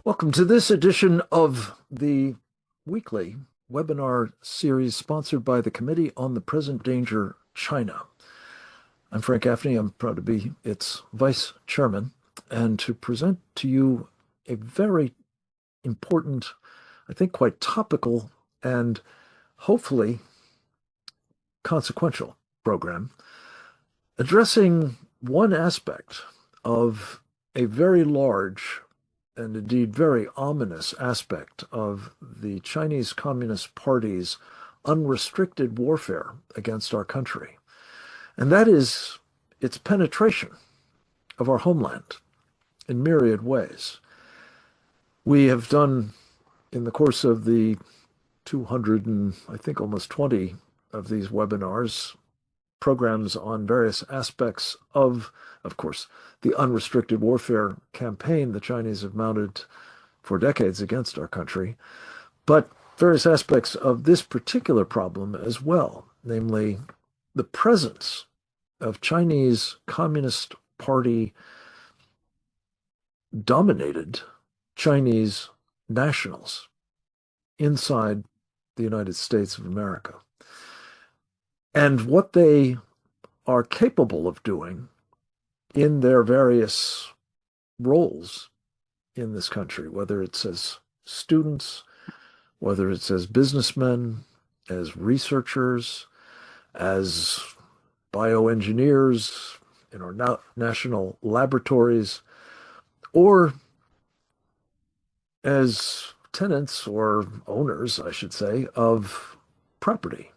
Welcome to this edition of the weekly webinar series sponsored by the Committee on the Present Danger, China. I'm Frank Gaffney. I'm proud to be its vice chairman and to present to you a very important, I think quite topical and hopefully consequential program addressing one aspect of a very large and indeed very ominous aspect of the Chinese Communist Party's unrestricted warfare against our country. And that is its penetration of our homeland in myriad ways. We have done, in the course of the 200 and I think almost 20 of these webinars, programs on various aspects of course, the unrestricted warfare campaign the Chinese have mounted for decades against our country, but various aspects of this particular problem as well, namely the presence of Chinese Communist Party dominated Chinese nationals inside the United States of America, and what they are capable of doing in their various roles in this country, whether it's as students, whether it's as businessmen, as researchers, as bioengineers in our national laboratories, or as tenants or owners, I should say, of property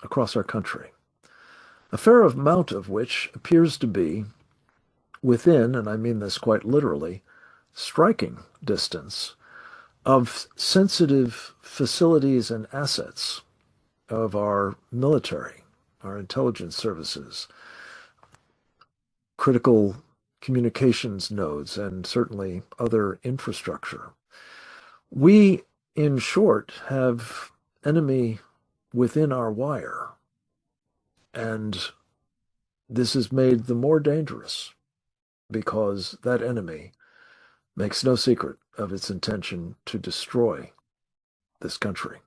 across our country. A fair amount of which appears to be within, and I mean this quite literally, striking distance of sensitive facilities and assets of our military, our intelligence services, critical communications nodes, and certainly other infrastructure. We, in short, have enemy within our wire, and this is made the more dangerous because that enemy makes no secret of its intention to destroy this country.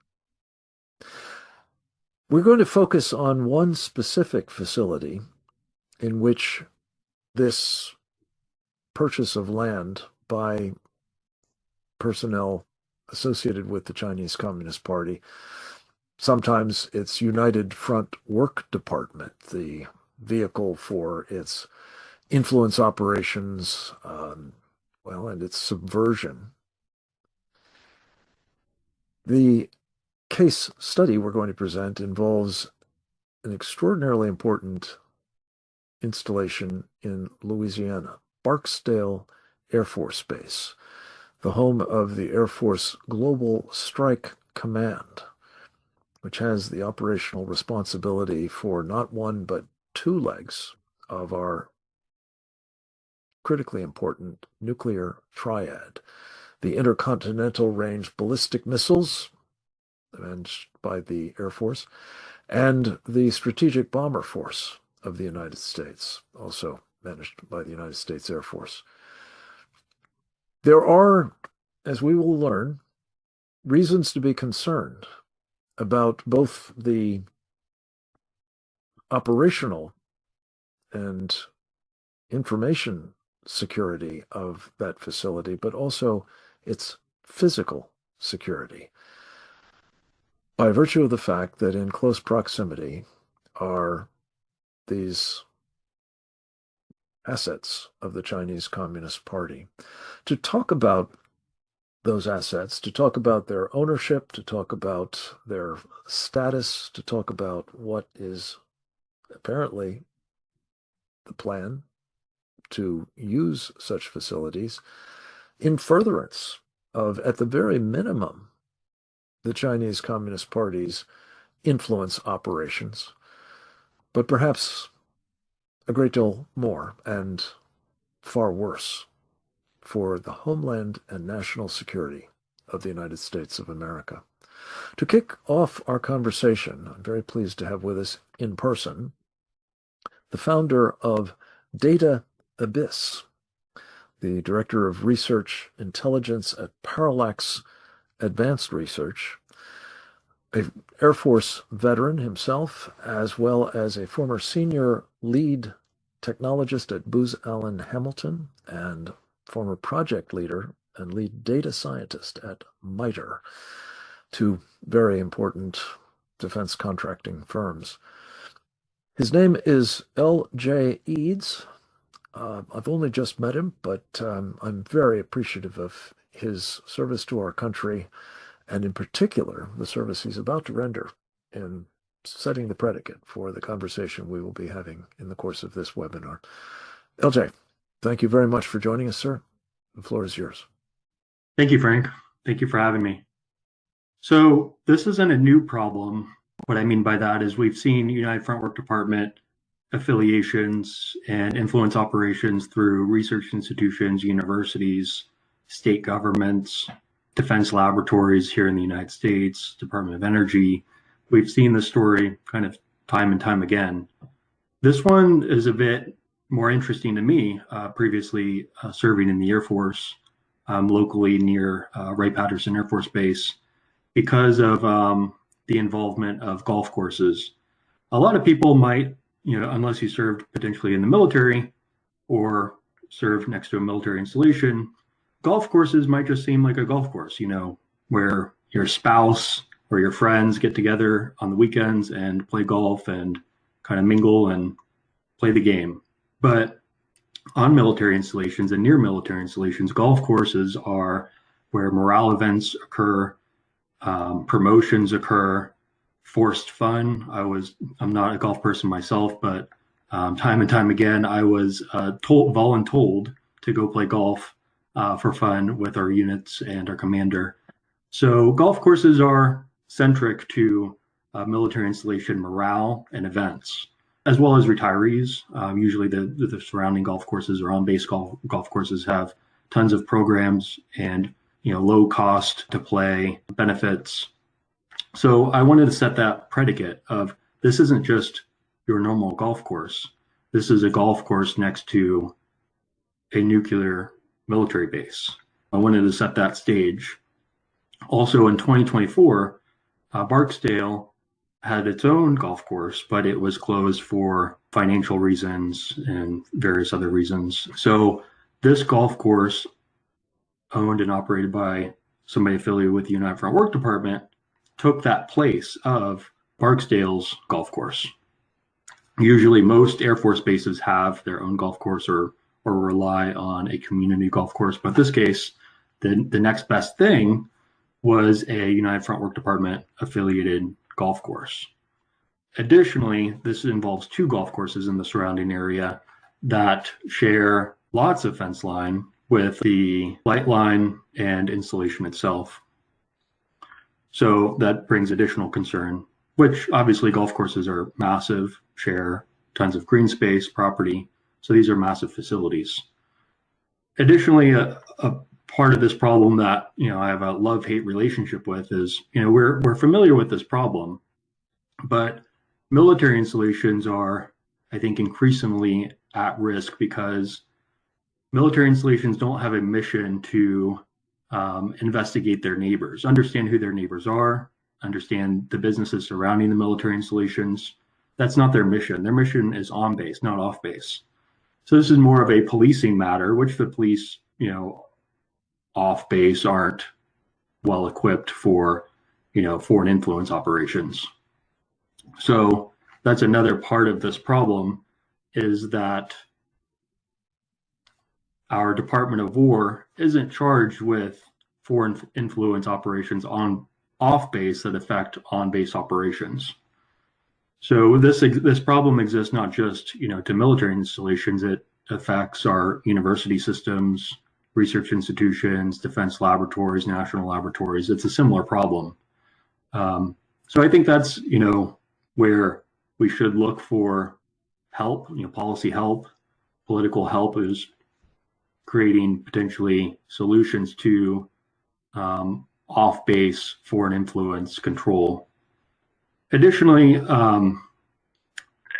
We're going to focus on one specific facility in which this purchase of land by personnel associated with the Chinese Communist Party, sometimes its United Front Work Department, the vehicle for its influence operations, and its subversion. The case study we're going to present involves an extraordinarily important installation in Louisiana, Barksdale Air Force Base, the home of the Air Force Global Strike Command, which has the operational responsibility for not one but two legs of our critically important nuclear triad: the intercontinental range ballistic missiles managed by the Air Force, and the strategic bomber force of the United States, also managed by the United States Air Force. There are, as we will learn, reasons to be concerned about both the operational and information security of that facility, but also its physical security, by virtue of the fact that in close proximity are these assets of the Chinese Communist Party. To talk about those assets, to talk about their ownership, to talk about their status, to talk about what is apparently the plan to use such facilities in furtherance of, at the very minimum, the Chinese Communist Party's influence operations, but perhaps a great deal more and far worse for the homeland and national security of the United States of America. To kick off our conversation, I'm very pleased to have with us in person the founder of Data Abyss, the Director of Research Intelligence at Parallax Advanced Research, an Air Force veteran himself, as well as a former senior lead technologist at Booz Allen Hamilton and former project leader and lead data scientist at MITRE, two very important defense contracting firms. His name is L.J. Eads. I've only just met him, but I'm very appreciative of his service to our country, and in particular, the service he's about to render in setting the predicate for the conversation we will be having in the course of this webinar. LJ, thank you very much for joining us, sir. The floor is yours. Thank you, Frank. Thank you for having me. So this isn't a new problem. What I mean by that is we've seen United Front Work Department affiliations and influence operations through research institutions, universities, state governments, defense laboratories here in the United States, Department of Energy. We've seen this story kind of time and time again. This one is a bit more interesting to me, previously serving in the Air Force locally near Wright-Patterson Air Force Base, because of the involvement of golf courses. A lot of people might, unless you served potentially in the military or served next to a military installation, golf courses might just seem like a golf course, where your spouse or your friends get together on the weekends and play golf and kind of mingle and play the game. But on military installations and near military installations, golf courses are where morale events occur, promotions occur, forced fun. I'm not a golf person myself, but time and time again, I was voluntold to go play golf for fun with our units and our commander. So golf courses are centric to military installation morale and events, as well as retirees. Usually the surrounding golf courses or on-base golf courses have tons of programs and low cost to play benefits. So I wanted to set that predicate of this isn't just your normal golf course. This is a golf course next to a nuclear military base. I wanted to set that stage. Also in 2024, Barksdale had its own golf course, but it was closed for financial reasons and various other reasons. So this golf course, owned and operated by somebody affiliated with the United Front Work Department, took that place of Barksdale's golf course. Usually most Air Force bases have their own golf course or rely on a community golf course. But in this case, the next best thing was a United Front Work Department affiliated golf course. Additionally, this involves two golf courses in the surrounding area that share lots of fence line with the light line and installation itself. So that brings additional concern, which obviously golf courses are massive, share tons of green space, property. So these are massive facilities. Additionally, a part of this problem that I have a love-hate relationship with is we're familiar with this problem, but military installations are, I think, increasingly at risk because military installations don't have a mission to investigate their neighbors, understand who their neighbors are, understand the businesses surrounding the military installations. That's not their mission. Their mission is on base, not off base. So this is more of a policing matter, which the police, off base aren't well equipped for, foreign influence operations. So that's another part of this problem, is that our Department of War isn't charged with foreign influence operations on off base that affect on base operations. So this problem exists not just to military installations. It affects our university systems, research institutions, defense laboratories, national laboratories. It's a similar problem. So I think that's where we should look for help, policy help, political help, is creating potentially solutions to off-base foreign influence control. Additionally,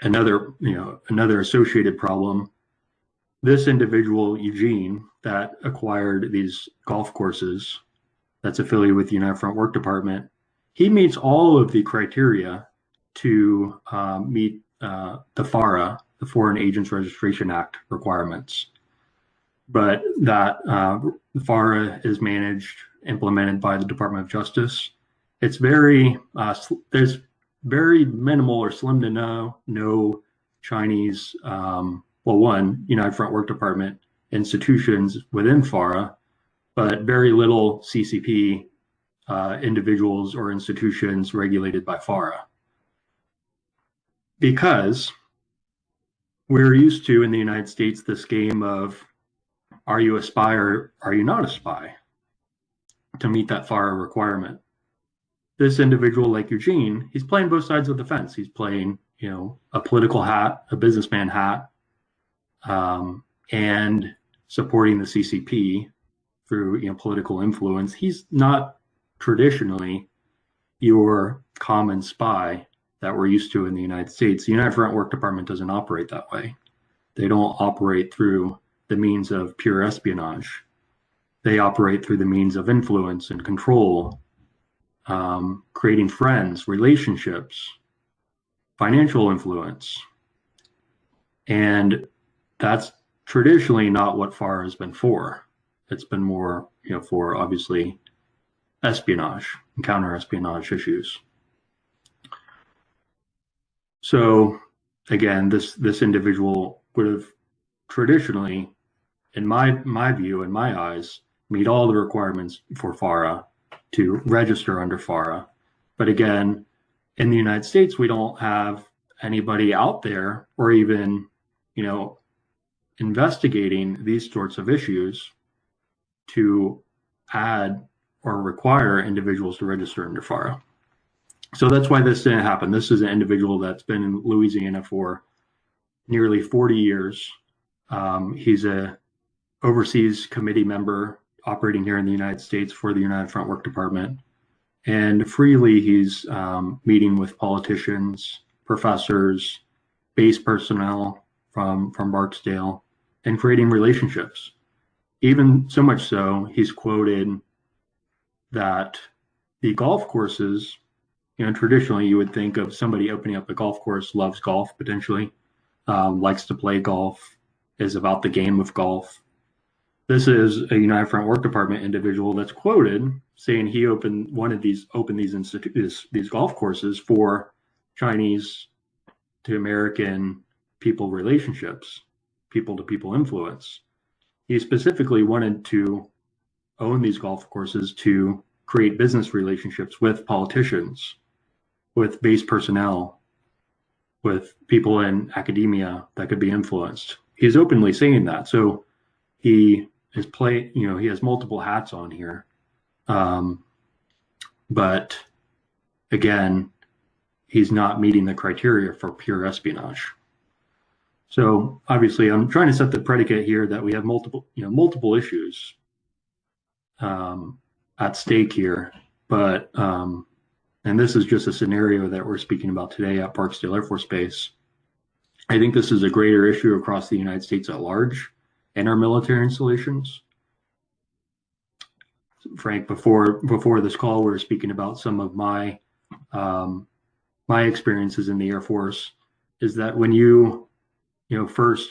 another associated problem this individual, Eugene, that acquired these golf courses that's affiliated with the United Front Work Department, he meets all of the criteria to meet the FARA, the Foreign Agents Registration Act requirements. But that FARA is implemented by the Department of Justice. It's there's very minimal or slim to no Chinese, United Front Work Department institutions within FARA, but very little CCP individuals or institutions regulated by FARA. Because we're used to, in the United States, this game of, are you a spy or are you not a spy, to meet that FARA requirement. This individual, like Eugene, he's playing both sides of the fence. He's playing, a political hat, a businessman hat, and supporting the CCP through, political influence. He's not traditionally your common spy that we're used to in the United States. The United Front Work Department doesn't operate that way. They don't operate through the means of pure espionage. They operate through the means of influence and control, creating friends, relationships, financial influence. And that's traditionally not what FARA has been for. It's been more, for obviously espionage and counter-espionage issues. So again, this individual would have traditionally, in my view, in my eyes, meet all the requirements for FARA to register under FARA. But again, in the United States, we don't have anybody out there or even, investigating these sorts of issues to add or require individuals to register under FARA. So that's why this didn't happen. This is an individual that's been in Louisiana for nearly 40 years. He's a overseas committee member operating here in the United States for the United Front Work Department. And freely he's meeting with politicians, professors, base personnel from Barksdale, and creating relationships. Even so much so, he's quoted that the golf courses, traditionally you would think of somebody opening up a golf course, loves golf potentially, likes to play golf, is about the game of golf. This is a United Front Work Department individual that's quoted saying he opened these golf courses for Chinese to American people relationships, people to people influence. He specifically wanted to own these golf courses to create business relationships with politicians, with base personnel, with people in academia that could be influenced. He's openly saying that. So he is he has multiple hats on here. But again, he's not meeting the criteria for pure espionage. So obviously I'm trying to set the predicate here that we have multiple issues at stake here, but and this is just a scenario that we're speaking about today at Barksdale Air Force Base. I think this is a greater issue across the United States at large and our military installations. Frank, before this call, we were speaking about some of my experiences in the Air Force. Is that when you first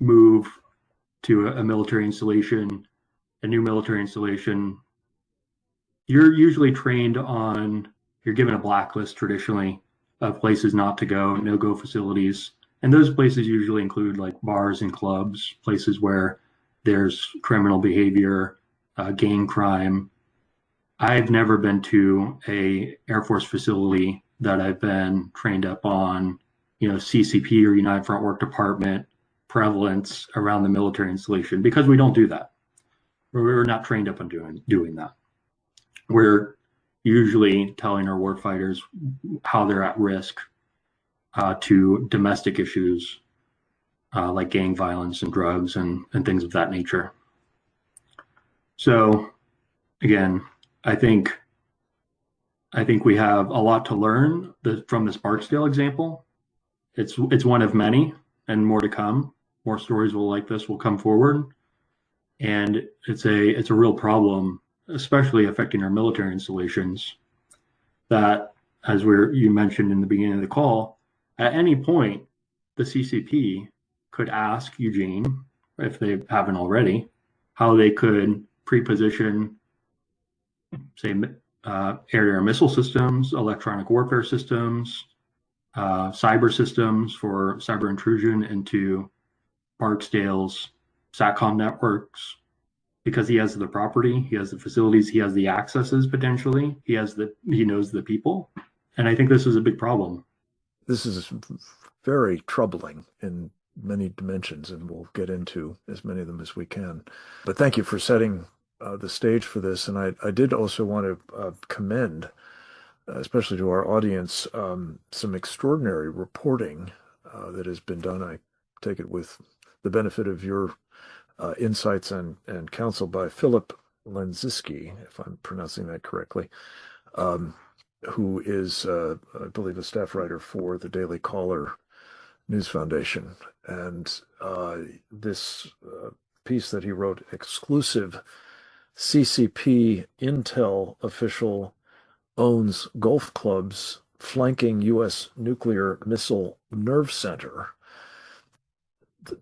move to a military installation, a new military installation, you're usually trained on, you're given a blacklist traditionally of places not to go, no-go facilities. And those places usually include like bars and clubs, places where there's criminal behavior, gang crime. I've never been to a Air Force facility that I've been trained up on, CCP or United Front Work Department prevalence around the military installation, because we don't do that. We're not trained up on doing that. We're usually telling our warfighters how they're at risk to domestic issues like gang violence and drugs and things of that nature. So again, I think we have a lot to learn from this Barksdale example. It's one of many. and more to come. More stories like this will come forward. And it's a real problem, especially affecting our military installations, that, as you mentioned in the beginning of the call, at any point, the CCP could ask Eugene, if they haven't already, how they could pre-position, say, air-to-air missile systems, electronic warfare systems, cyber systems for cyber intrusion into Barksdale's SATCOM networks, because he has the property, he has the facilities, he has the accesses potentially, he knows the people. And I think this is a big problem. This is very troubling in many dimensions, and we'll get into as many of them as we can. But thank you for setting the stage for this. And I did also want to commend, especially to our audience, some extraordinary reporting that has been done. I take it with the benefit of your insights and counsel by Philip Lenziski, if I'm pronouncing that correctly, who is, I believe, a staff writer for the Daily Caller News Foundation. And this piece that he wrote, exclusive CCP intel official owns golf clubs flanking U.S. nuclear missile nerve center.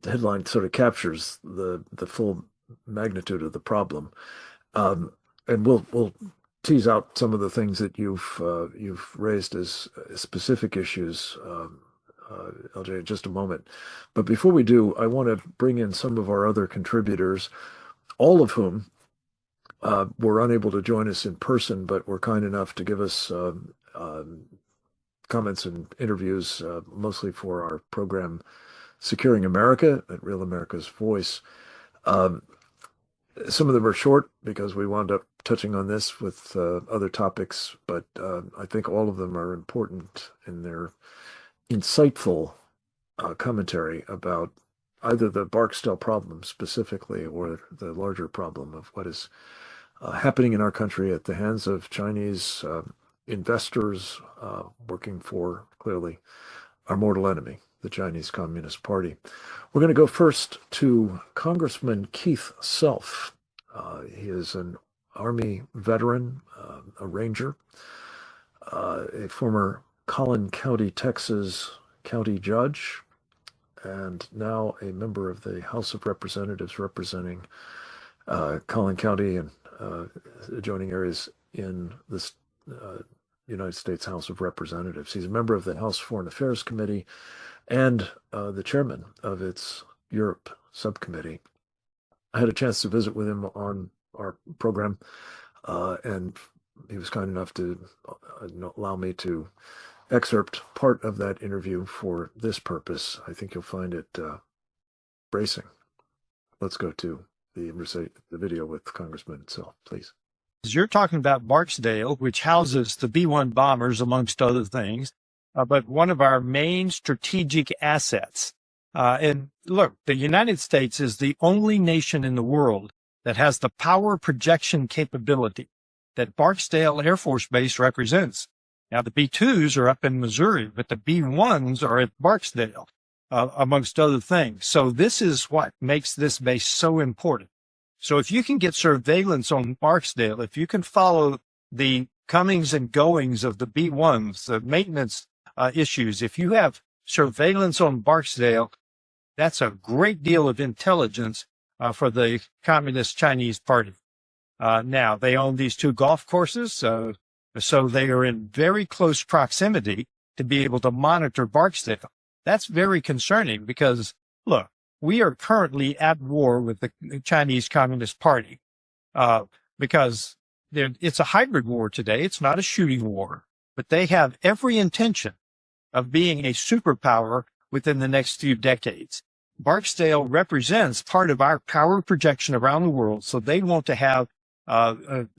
The headline sort of captures the full magnitude of the problem, and we'll tease out some of the things that you've raised as specific issues, LJ, in just a moment. But before we do, I want to bring in some of our other contributors, all of whom were unable to join us in person, but were kind enough to give us comments and interviews, mostly for our program Securing America at Real America's Voice. Some of them are short because we wound up touching on this with other topics, but I think all of them are important in their insightful commentary about either the Barksdale problem specifically or the larger problem of what is happening in our country at the hands of Chinese investors working for, clearly, our mortal enemy, the Chinese Communist Party. We're going to go first to Congressman Keith Self. He is an Army veteran, a Ranger, a former Collin County, Texas county judge, and now a member of the House of Representatives representing Collin County and adjoining areas in the United States House of Representatives. He's a member of the House Foreign Affairs Committee and the chairman of its Europe subcommittee. I had a chance to visit with him on our program, and he was kind enough to allow me to excerpt part of that interview for this purpose. I think you'll find it bracing. Let's go to the video with Congressman Self, please. You're talking about Barksdale, which houses the B-1 bombers, amongst other things, but one of our main strategic assets. And look, the United States is the only nation in the world that has the power projection capability that Barksdale Air Force Base represents. Now, the B-2s are up in Missouri, but the B-1s are at Barksdale, amongst other things. So this is what makes this base so important. So if you can get surveillance on Barksdale, if you can follow the comings and goings of the B-1s, the maintenance issues, if you have surveillance on Barksdale, that's a great deal of intelligence for the Communist Chinese Party. Now, they own these two golf courses, so they are in very close proximity to be able to monitor Barksdale. That's very concerning because, look, we are currently at war with the Chinese Communist Party because it's a hybrid war today. It's not a shooting war, but they have every intention of being a superpower within the next few decades. Barksdale represents part of our power projection around the world, so they want to have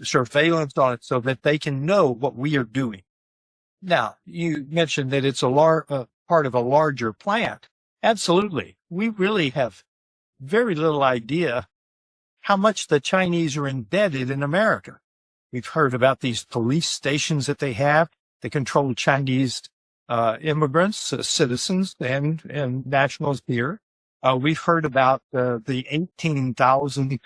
surveillance on it so that they can know what we are doing. Now, you mentioned that it's a part of a larger plan. Absolutely. We really have very little idea how much the Chinese are embedded in America. We've heard about these police stations that they have that control Chinese immigrants, citizens, and nationals here. We've heard about the 18,000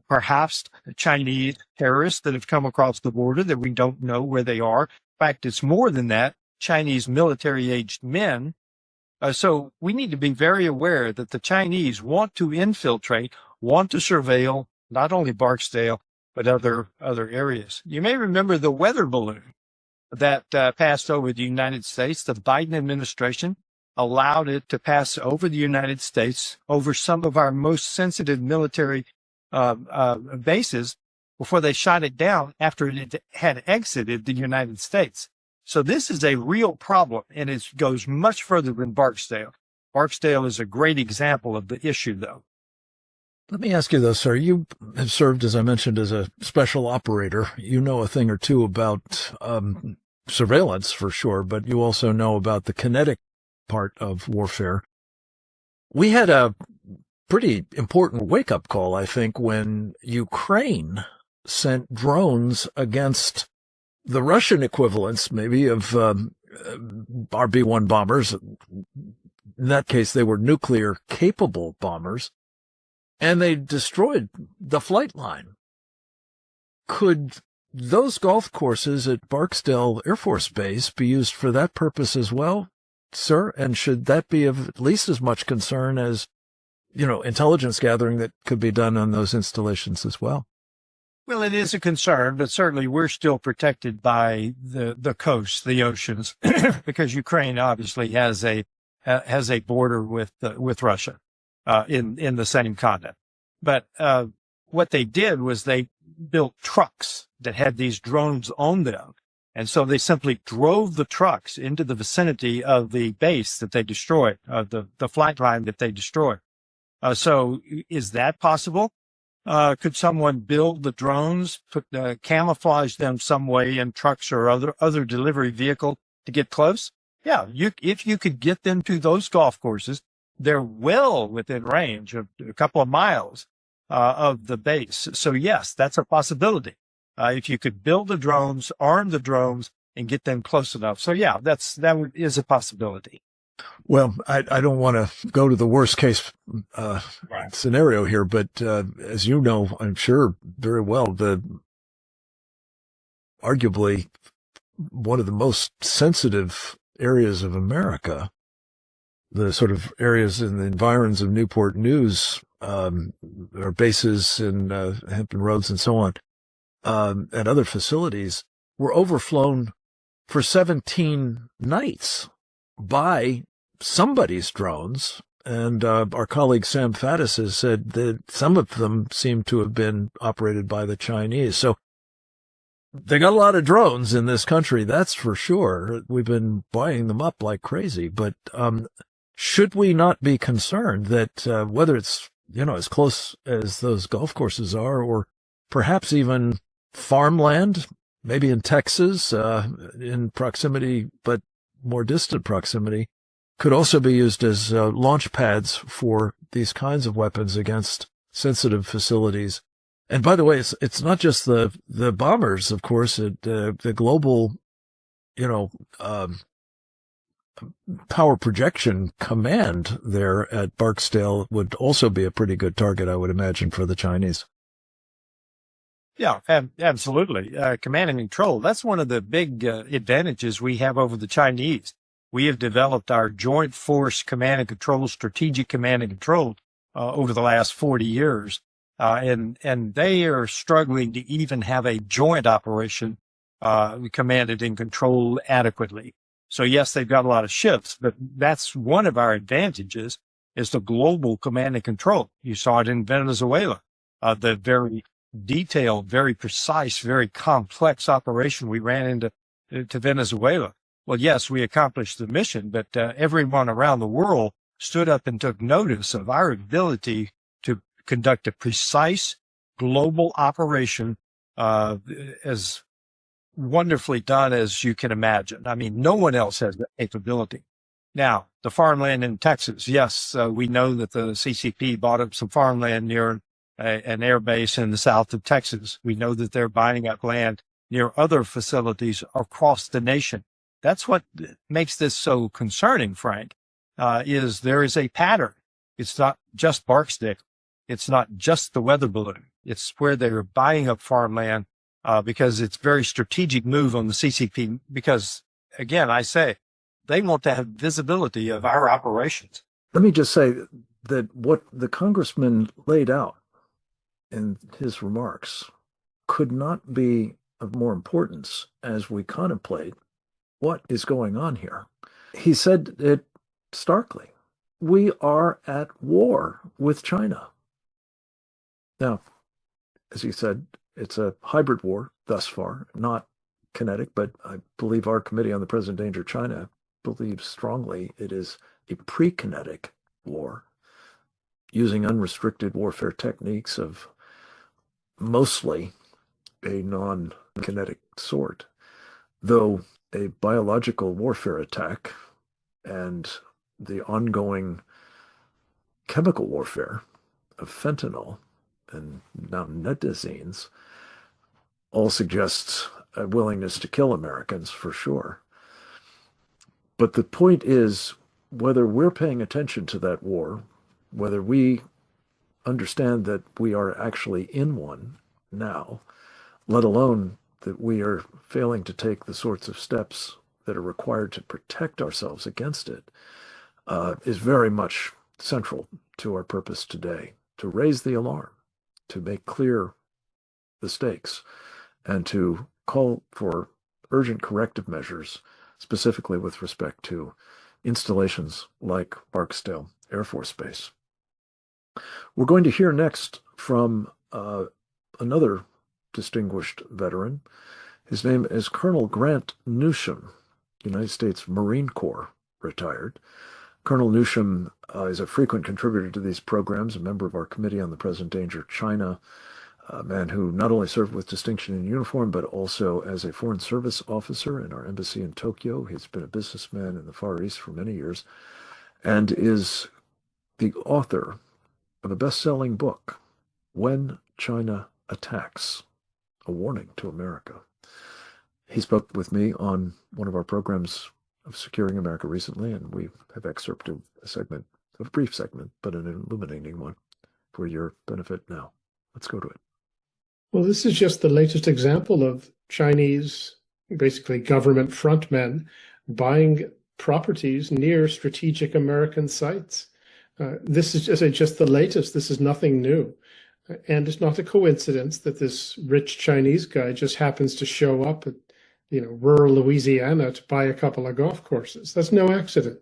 perhaps Chinese terrorists that have come across the border that we don't know where they are. In fact, it's more than that, Chinese military-aged men. So we need to be very aware that the Chinese want to infiltrate, want to surveil not only Barksdale, but other areas. You may remember the weather balloon that passed over the United States. The Biden administration allowed it to pass over the United States, over some of our most sensitive military bases, before they shot it down after it had exited the United States. So this is a real problem, and it goes much further than Barksdale. Barksdale is a great example of the issue, though. Let me ask you, though, sir. You have served, as I mentioned, as a special operator. You know a thing or two about surveillance, for sure, but you also know about the kinetic part of warfare. We had a pretty important wake-up call, I think, when Ukraine sent drones against the Russian equivalents, maybe, of our B-1 bombers. In that case, they were nuclear-capable bombers, and they destroyed the flight line. Could those golf courses at Barksdale Air Force Base be used for that purpose as well, sir? And should that be of at least as much concern as, intelligence gathering that could be done on those installations as well? Well, it is a concern, but certainly we're still protected by the coast, the oceans, because Ukraine obviously has a border with Russia in the same continent. But what they did was they built trucks that had these drones on them, and so they simply drove the trucks into the vicinity of the base that they destroyed, the flight line that they destroyed. So is that possible? Could someone build the drones, camouflage them some way in trucks or other delivery vehicle to get close? Yeah, if you could get them to those golf courses, they're well within range of a couple of miles of the base. So yes, that's a possibility. If you could build the drones, arm the drones, and get them close enough. So yeah, that is a possibility. Well, I don't want to go to the worst case scenario here, but as you know, I'm sure very well, arguably one of the most sensitive areas of America, the sort of areas in the environs of Newport News, or bases in Hampton Roads and so on, and other facilities, were overflown for 17 nights by somebody's drones. And our colleague Sam Faddis has said that some of them seem to have been operated by the Chinese. So they got a lot of drones in this country, that's for sure. We've been buying them up like crazy. But should we not be concerned that whether it's, as close as those golf courses are, or perhaps even farmland, maybe in Texas, in proximity, but more distant proximity, could also be used as launch pads for these kinds of weapons against sensitive facilities? And by the way, it's not just the bombers, of course. The global, power projection command there at Barksdale would also be a pretty good target, I would imagine, for the Chinese. Yeah, absolutely. Command and control. That's one of the big advantages we have over the Chinese. We have developed our joint force command and control, strategic command and control, over the last 40 years. And they are struggling to even have a joint operation, commanded and controlled adequately. So yes, they've got a lot of ships, but that's one of our advantages, is the global command and control. You saw it in Venezuela, the very detailed, very precise, very complex operation we ran into Venezuela. Well, yes, we accomplished the mission, but everyone around the world stood up and took notice of our ability to conduct a precise global operation, as wonderfully done as you can imagine. I mean, no one else has that capability. Now, the farmland in Texas, yes, we know that the C.C.P. bought up some farmland near an air base in the south of Texas. We know that they're buying up land near other facilities across the nation. That's what makes this so concerning, Frank, is there is a pattern. It's not just Barksdale. It's not just the weather balloon. It's where they're buying up farmland because it's a very strategic move on the C.C.P. because, again, I say, they want to have visibility of our operations. Let me just say that what the congressman laid out in his remarks could not be of more importance as we contemplate what is going on here. He said it starkly. We are at war with China. Now, as he said, it's a hybrid war thus far, not kinetic, but I believe our Committee on the Present Danger of China believes strongly it is a pre-kinetic war using unrestricted warfare techniques of mostly a non-kinetic sort, though a biological warfare attack and the ongoing chemical warfare of fentanyl and now netazines all suggests a willingness to kill Americans for sure. But the point is, whether we're paying attention to that war, whether we understand that we are actually in one now, let alone that we are failing to take the sorts of steps that are required to protect ourselves against it, is very much central to our purpose today, to raise the alarm, to make clear the stakes, and to call for urgent corrective measures, specifically with respect to installations like Barksdale Air Force Base. We're going to hear next from another distinguished veteran. His name is Colonel Grant Newsham, United States Marine Corps, retired. Colonel Newsham is a frequent contributor to these programs, a member of our Committee on the Present Danger of China, a man who not only served with distinction in uniform, but also as a Foreign Service officer in our embassy in Tokyo. He's been a businessman in the Far East for many years and is the author of a best-selling book, When China Attacks, a Warning to America. He spoke with me on one of our programs of Securing America recently, and we have excerpted a segment, a brief segment, but an illuminating one for your benefit now. Let's go to it. Well, this is just the latest example of Chinese, basically government frontmen, buying properties near strategic American sites. This is just the latest. This is nothing new. And it's not a coincidence that this rich Chinese guy just happens to show up at, rural Louisiana to buy a couple of golf courses. That's no accident.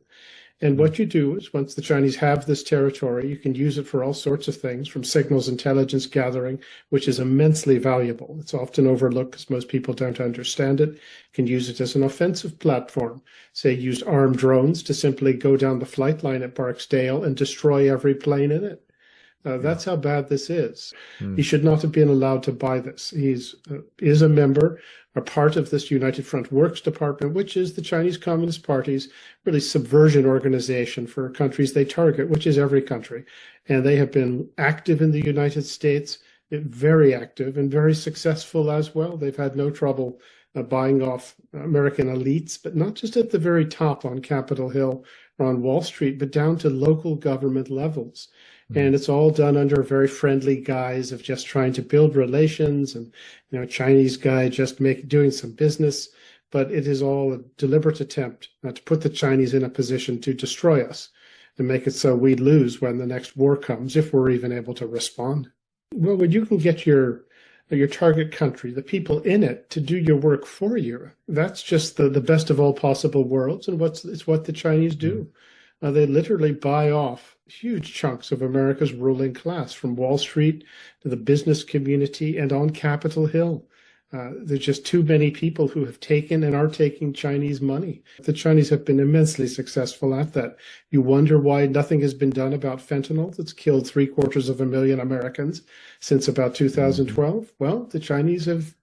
And what you do is once the Chinese have this territory, you can use it for all sorts of things, from signals intelligence gathering, which is immensely valuable. It's often overlooked because most people don't understand it. You can use it as an offensive platform. Say, use armed drones to simply go down the flight line at Barksdale and destroy every plane in it. That's how bad this is. He should not have been allowed to buy this. He's is a member, a part of this United Front Works Department, which is the Chinese Communist Party's really subversion organization for countries they target, which is every country. And they have been active in the United States, very active and very successful as well. They've had no trouble buying off American elites, but not just at the very top on Capitol Hill or on Wall Street, but down to local government levels. And it's all done under a very friendly guise of just trying to build relations and, Chinese guy just doing some business. But it is all a deliberate attempt to put the Chinese in a position to destroy us and make it so we lose when the next war comes, if we're even able to respond. Well, when you can get your target country, the people in it, to do your work for you, that's just the best of all possible worlds. And it's what the Chinese do. They literally buy off huge chunks of America's ruling class, from Wall Street to the business community and on Capitol Hill. There's just too many people who have taken and are taking Chinese money. The Chinese have been immensely successful at that. You wonder why nothing has been done about fentanyl that's killed 750,000 Americans since about 2012. Well, the Chinese have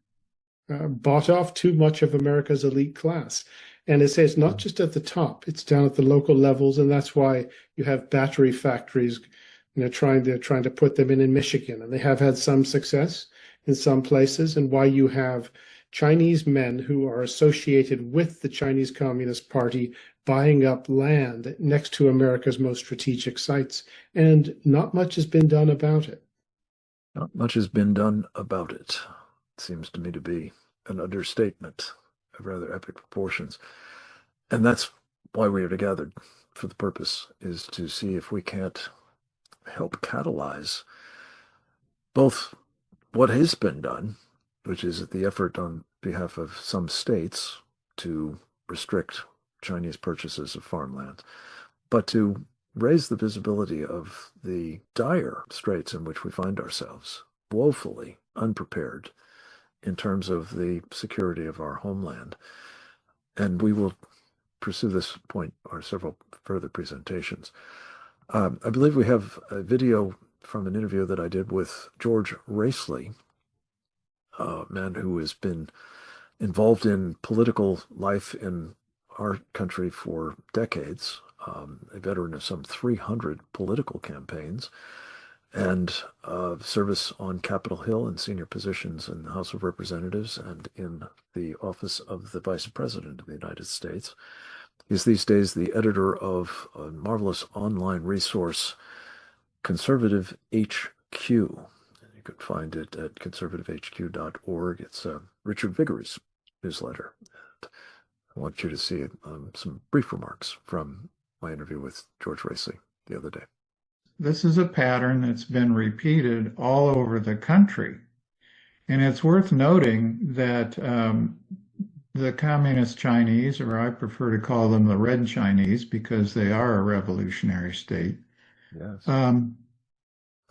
bought off too much of America's elite class. And it's not just at the top, it's down at the local levels. And that's why you have battery factories, trying to put them in Michigan. And they have had some success in some places, and why you have Chinese men who are associated with the Chinese Communist Party buying up land next to America's most strategic sites, and not much has been done about it. Not much has been done about it. It seems to me to be an understatement of rather epic proportions. And that's why we are gathered for the purpose, is to see if we can't help catalyze both what has been done, which is the effort on behalf of some states to restrict Chinese purchases of farmland, but to raise the visibility of the dire straits in which we find ourselves, woefully unprepared in terms of the security of our homeland. And we will pursue this point or several further presentations. I believe we have a video from an interview that I did with George Racely, a man who has been involved in political life in our country for decades, a veteran of some 300 political campaigns, and service on Capitol Hill in senior positions in the House of Representatives and in the office of the Vice President of the United States. He's these days the editor of a marvelous online resource, Conservative HQ. You can find it at conservativehq.org. It's Richard Viguery's newsletter. I want you to see some brief remarks from my interview with George Racely the other day. This is a pattern that's been repeated all over the country. And it's worth noting that the Communist Chinese, or I prefer to call them the Red Chinese because they are a revolutionary state, yes,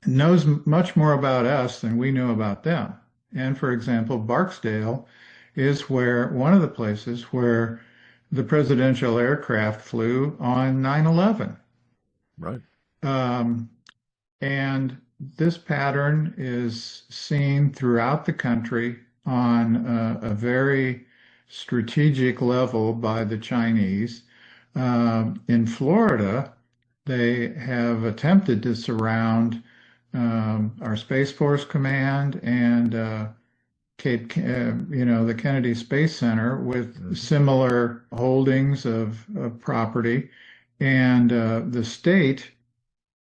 knows much more about us than we know about them. And for example, Barksdale is one of the places where the presidential aircraft flew on 9/11. Right. And this pattern is seen throughout the country on a very strategic level by the Chinese. In Florida, they have attempted to surround our Space Force Command and the Kennedy Space Center with similar holdings of property, and the state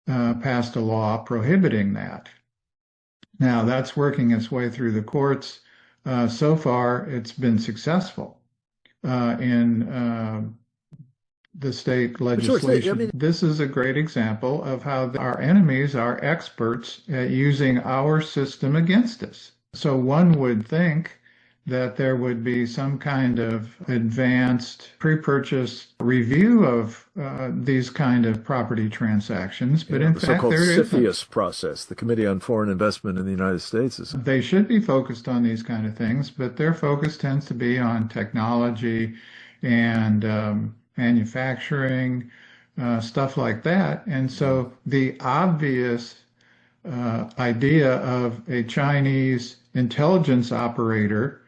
passed a law prohibiting that. Now that's working its way through the courts. So far, it's been successful in the state legislation. This is a great example of how our enemies are experts at using our system against us. So one would think that there would be some kind of advanced pre-purchase review of these kind of property transactions, but in the fact, so-called there CFIUS isn't. process, the Committee on Foreign Investment in the United States. They should be focused on these kind of things, but their focus tends to be on technology and manufacturing, stuff like that. And so the obvious idea of a Chinese intelligence operator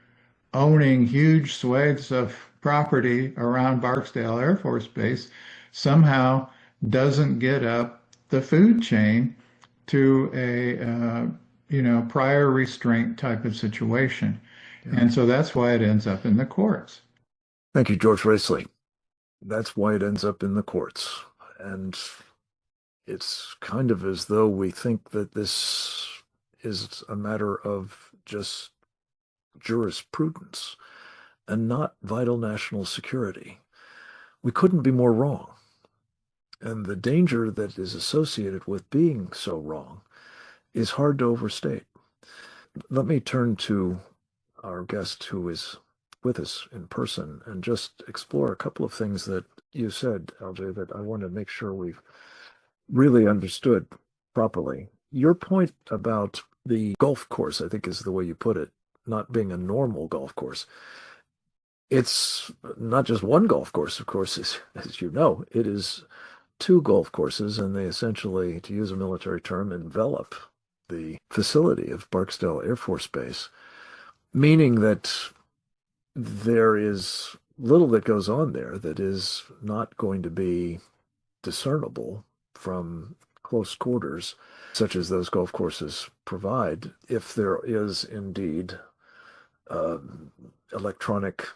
owning huge swathes of property around Barksdale Air Force Base somehow doesn't get up the food chain to a prior restraint type of situation. Yeah. And so that's why it ends up in the courts. Thank you, George Racely. That's why it ends up in the courts. And it's kind of as though we think that this is a matter of just jurisprudence and not vital national security. We couldn't be more wrong. And the danger that is associated with being so wrong is hard to overstate. Let me turn to our guest who is with us in person and just explore a couple of things that you said, LJ, that I want to make sure we've really understood properly. Your point about the golf course, I think is the way you put it, not being a normal golf course. It's not just one golf course, of course, as you know. It is two golf courses, and they essentially, to use a military term, envelop the facility of Barksdale Air Force Base, meaning that there is little that goes on there that is not going to be discernible from close quarters, such as those golf courses provide, if there is indeed electronic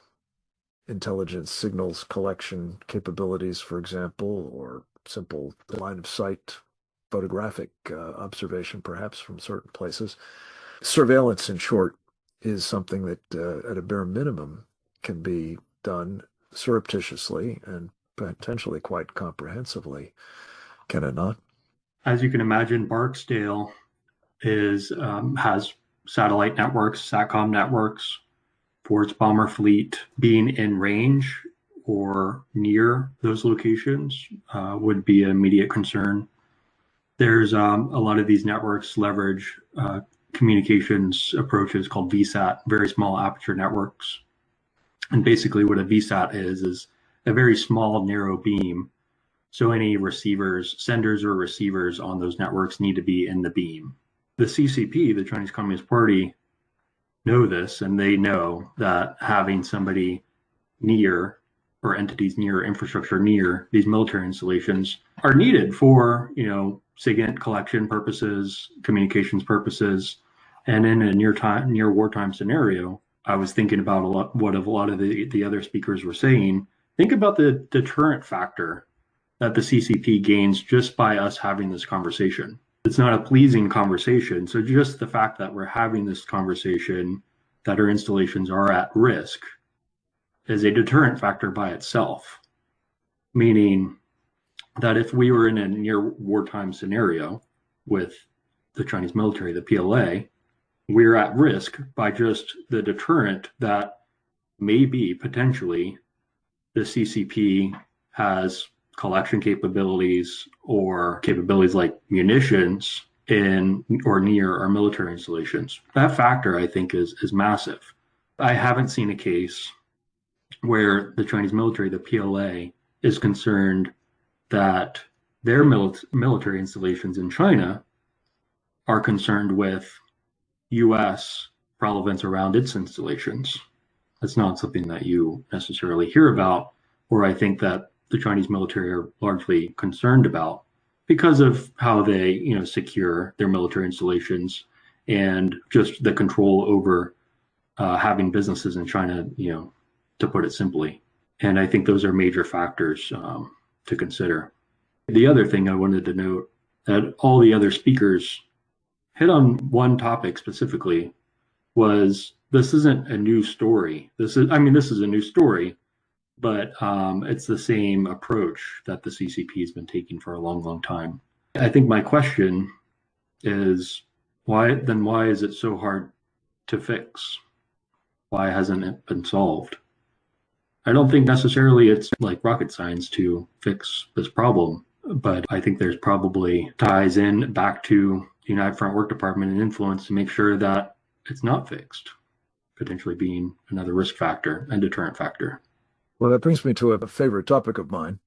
intelligence signals collection capabilities, for example, or simple line of sight photographic observation, perhaps from certain places. Surveillance, in short, is something that at a bare minimum can be done surreptitiously and potentially quite comprehensively, can it not? As you can imagine, Barksdale has satellite networks, SATCOM networks for its bomber fleet. Being in range or near those locations would be an immediate concern. There's a lot of these networks leverage communications approaches called VSAT, very small aperture networks. And basically what a VSAT is a very small, narrow beam. So any receivers, senders or receivers on those networks need to be in the beam. The C.C.P, the Chinese Communist Party, know this, and they know that having somebody near or entities near infrastructure near these military installations are needed for, SIGINT collection purposes, communications purposes. And in a near wartime scenario, I was thinking about what a lot of the other speakers were saying. Think about the deterrent factor that the C.C.P gains just by us having this conversation. It's not a pleasing conversation. So just the fact that we're having this conversation, that our installations are at risk, is a deterrent factor by itself. Meaning that if we were in a near wartime scenario with the Chinese military, the PLA, we're at risk by just the deterrent that maybe potentially the C.C.P has collection capabilities or capabilities like munitions in or near our military installations. That factor, I think, is massive. I haven't seen a case where the Chinese military, the PLA, is concerned that their military installations in China are concerned with U.S. relevance around its installations. That's not something that you necessarily hear about, or I think that the Chinese military are largely concerned about because of how they, secure their military installations and just the control over having businesses in China, to put it simply. And I think those are major factors to consider. The other thing I wanted to note that all the other speakers hit on one topic specifically was this isn't a new story. This is a new story, but it's the same approach that the C.C.P has been taking for a long, long time. I think my question is why is it so hard to fix? Why hasn't it been solved? I don't think necessarily it's like rocket science to fix this problem, but I think there's probably ties in back to the United Front Work Department and influence to make sure that it's not fixed, potentially being another risk factor and deterrent factor. Well, that brings me to a favorite topic of mine.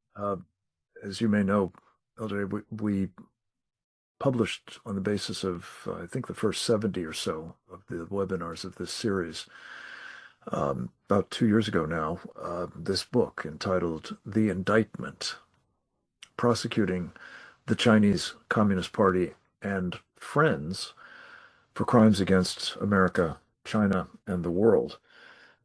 As you may know, LJ, we published on the basis of, I think, the first 70 or so of the webinars of this series about 2 years ago now, this book entitled The Indictment, Prosecuting the Chinese Communist Party and Friends for Crimes Against America, China, and the World.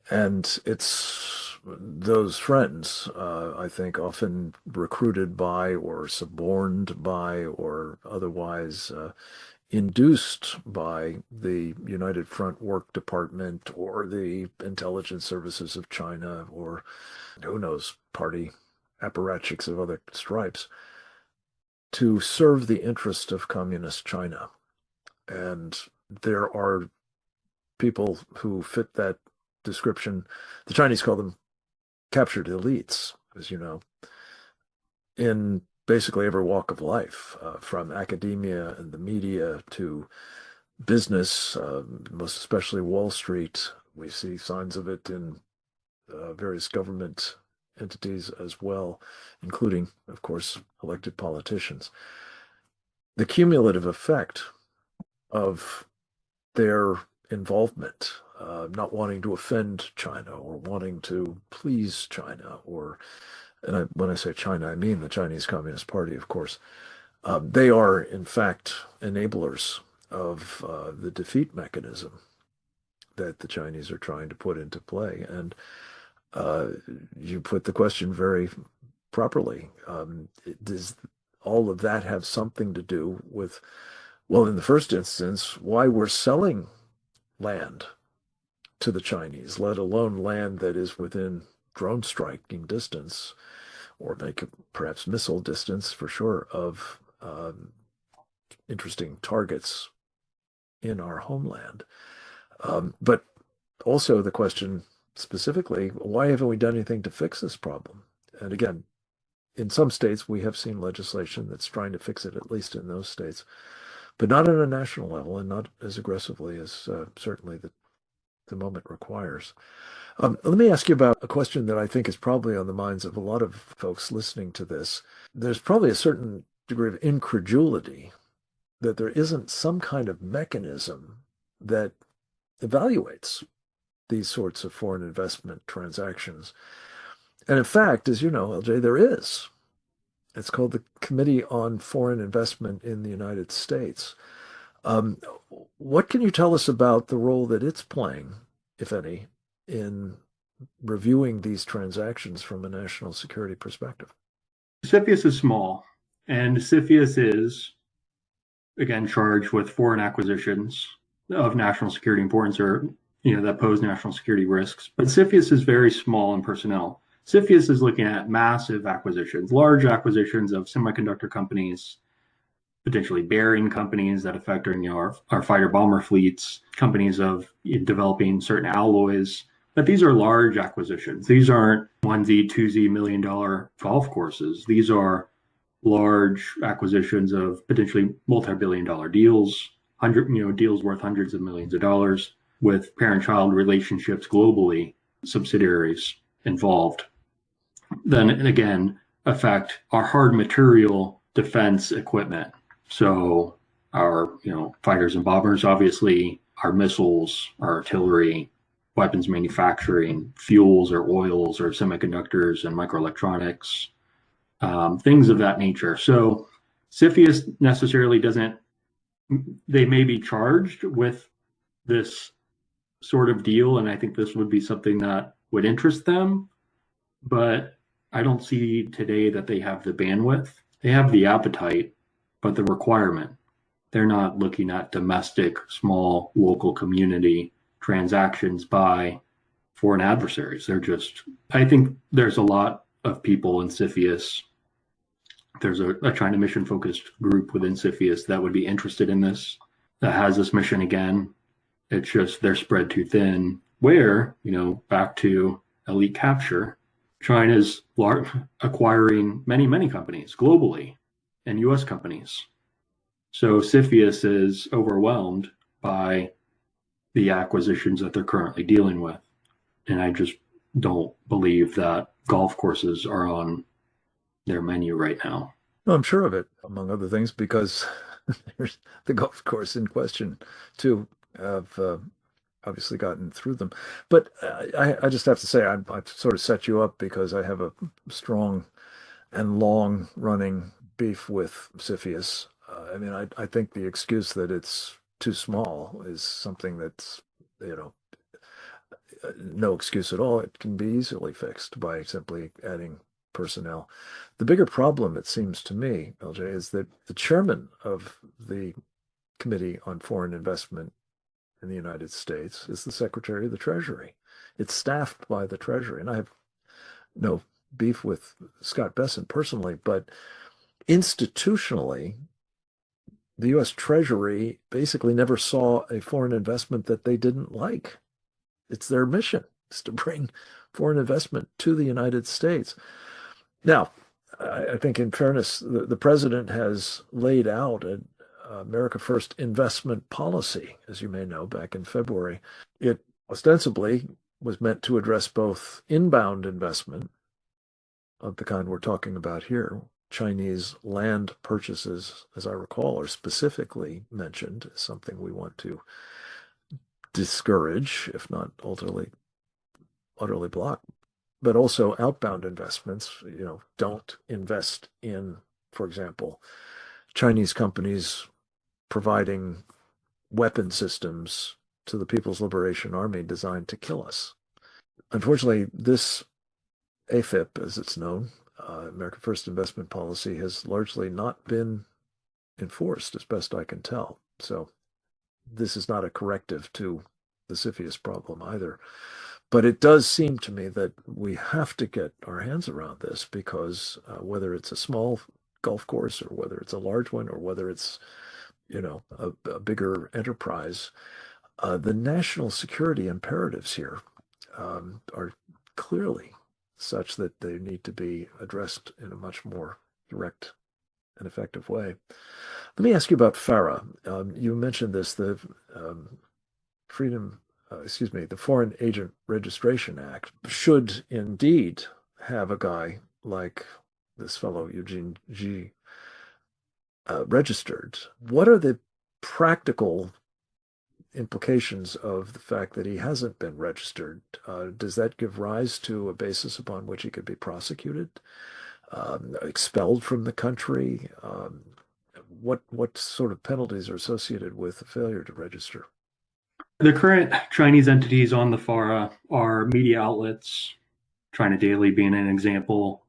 And it's those friends, I think, often recruited by or suborned by or otherwise induced by the United Front Work Department or the intelligence services of China or who knows, party apparatchiks of other stripes, to serve the interest of communist China. And there are people who fit that description. The Chinese call them captured elites, as you know, in basically every walk of life, from academia and the media to business, most especially Wall Street. We see signs of it in various government entities as well, including, of course, elected politicians. The cumulative effect of their involvement, not wanting to offend China or wanting to please China, and when I say China, I mean the Chinese Communist Party, of course. They are, in fact, enablers of the defeat mechanism that the Chinese are trying to put into play. And you put the question very properly. Does all of that have something to do with, well, in the first instance, why we're selling land to the Chinese, let alone land that is within drone striking distance, or perhaps missile distance for sure, of interesting targets in our homeland. But also the question specifically, why haven't we done anything to fix this problem? And again, in some states, we have seen legislation that's trying to fix it, at least in those states, but not at a national level and not as aggressively as certainly the moment requires. Let me ask you about a question that I think is probably on the minds of a lot of folks listening to this. There's probably a certain degree of incredulity that there isn't some kind of mechanism that evaluates these sorts of foreign investment transactions. And in fact, as you know, LJ, there is. It's called the Committee on Foreign Investment in the United States. What can you tell us about the role that it's playing, if any, in reviewing these transactions from a national security perspective? CFIUS is small, and CFIUS is, again, charged with foreign acquisitions of national security importance, or that pose national security risks. But CFIUS is very small in personnel. CFIUS is looking at massive acquisitions, large acquisitions of semiconductor companies, potentially bearing companies that affect our fighter bomber fleets, companies of developing certain alloys. But these are large acquisitions. These aren't $1, $2 million golf courses. These are large acquisitions of potentially multi-billion-dollar deals, deals worth hundreds of millions of dollars, with parent-child relationships globally, subsidiaries involved. Then again, affect our hard material defense equipment. So our fighters and bombers, obviously, our missiles, our artillery, weapons manufacturing, fuels or oils or semiconductors and microelectronics, things of that nature. So CFIUS necessarily doesn't, they may be charged with this sort of deal, and I think this would be something that would interest them, but I don't see today that they have the bandwidth. They have the appetite, but the requirement. They're not looking at domestic, small, local community transactions by foreign adversaries. I think there's a lot of people in CFIUS. There's a China mission-focused group within CFIUS that would be interested in this, that has this mission again. It's just they're spread too thin. Where, back to elite capture, China's acquiring many, many companies globally and U.S. companies. So CFIUS is overwhelmed by the acquisitions that they're currently dealing with. And I just don't believe that golf courses are on their menu right now. No, I'm sure of it, among other things, because there's the golf course in question, too. I've obviously gotten through them. But I just have to say, I've sort of set you up because I have a strong and long-running beef with CFIUS. I think the excuse that it's too small is something that's, no excuse at all. It can be easily fixed by simply adding personnel. The bigger problem, it seems to me, LJ, is that the chairman of the Committee on Foreign Investment in the United States is the Secretary of the Treasury. It's staffed by the Treasury. And I have no beef with Scott Bessent personally, but institutionally, the U.S. Treasury basically never saw a foreign investment that they didn't like. It's their mission, is to bring foreign investment to the United States. Now, I think in fairness, the president has laid out an America First investment policy, as you may know, back in February. It ostensibly was meant to address both inbound investment of the kind we're talking about here. Chinese land purchases, as I recall, are specifically mentioned as something we want to discourage, if not utterly block. But also outbound investments, don't invest in, for example, Chinese companies providing weapon systems to the People's Liberation Army designed to kill us. Unfortunately, this AFIP, as it's known, American First Investment Policy, has largely not been enforced, as best I can tell. So this is not a corrective to the CFIUS problem either. But it does seem to me that we have to get our hands around this, because whether it's a small golf course or whether it's a large one or whether it's, a bigger enterprise, the national security imperatives here are clearly such that they need to be addressed in a much more direct and effective way. Let me ask you about FARA. You mentioned this, the Foreign Agent Registration Act should indeed have a guy like this fellow, Eugene G, registered. What are the practical implications of the fact that he hasn't been registered? Does that give rise to a basis upon which he could be prosecuted, expelled from the country? What sort of penalties are associated with the failure to register? The current Chinese entities on the FARA are media outlets, China Daily being an example.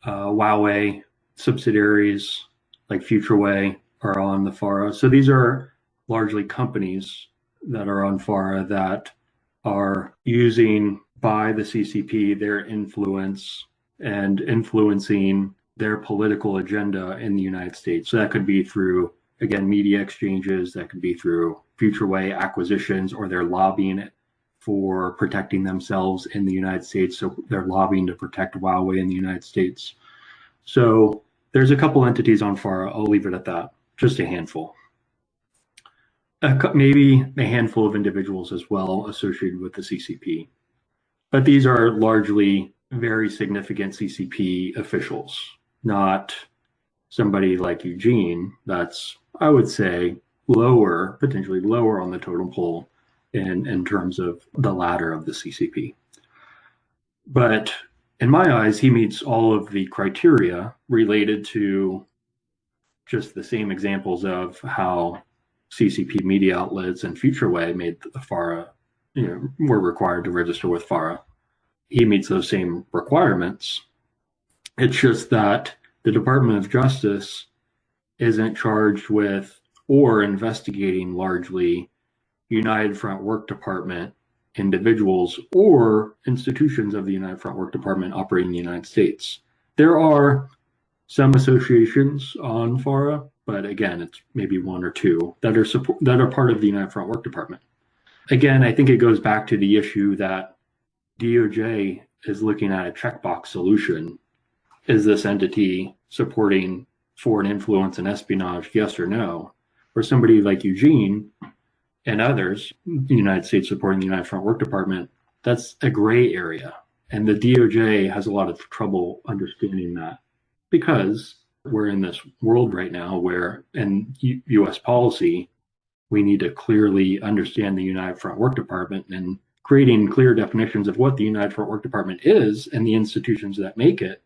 Huawei subsidiaries like FutureWay are on the FARA. So these are largely companies that are on FARA that are using, by the CCP, their influence and influencing their political agenda in the United States. So that could be through, again, media exchanges, that could be through FutureWay acquisitions, or they're lobbying for protecting themselves in the United States. So they're lobbying to protect Huawei in the United States. So there's a couple entities on FARA. I'll leave it at that, just a handful. Maybe a handful of individuals as well associated with the CCP. But these are largely very significant CCP officials, not somebody like Eugene that's, I would say, potentially lower on the totem pole in terms of the ladder of the CCP. But in my eyes, he meets all of the criteria related to just the same examples of how CCP media outlets and FutureWay made the FARA, were required to register with FARA. He meets those same requirements. It's just that the Department of Justice isn't charged with or investigating largely United Front Work Department individuals or institutions of the United Front Work Department operating in the United States. There are some associations on FARA, but again, it's maybe one or two that are part of the United Front Work Department. Again, I think it goes back to the issue that DOJ is looking at a checkbox solution. Is this entity supporting foreign influence and espionage, yes or no? For somebody like Eugene and others, the United States supporting the United Front Work Department, that's a gray area. And the DOJ has a lot of trouble understanding that, because we're in this world right now where in U.S. policy, we need to clearly understand the United Front Work Department, and creating clear definitions of what the United Front Work Department is and the institutions that make it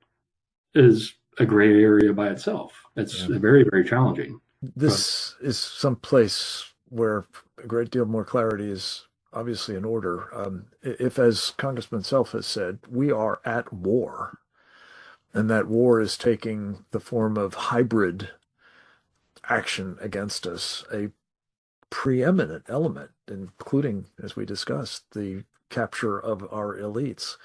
is a gray area by itself. It's very, very challenging. This is some place where a great deal more clarity is obviously in order. If, as Congressman Self has said, we are at war, and that war is taking the form of hybrid action against us, a preeminent element, including, as we discussed, the capture of our elites,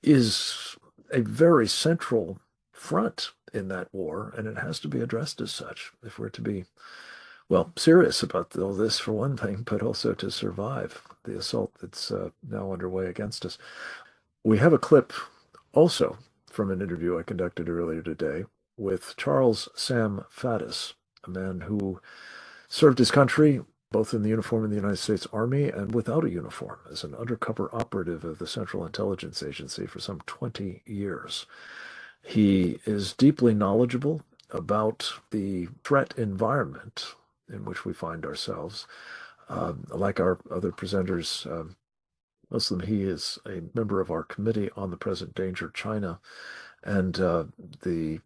is a very central front in that war, and it has to be addressed as such if we're to be, well, serious about all this, for one thing, but also to survive the assault that's now underway against us. We have a clip also from an interview I conducted earlier today with Charles Sam Faddis, a man who served his country both in the uniform of the United States Army and without a uniform as an undercover operative of the Central Intelligence Agency for some 20 years. He is deeply knowledgeable about the threat environment in which we find ourselves. Like our other presenters, most of them, he is a member of our Committee on the Present Danger, China, and the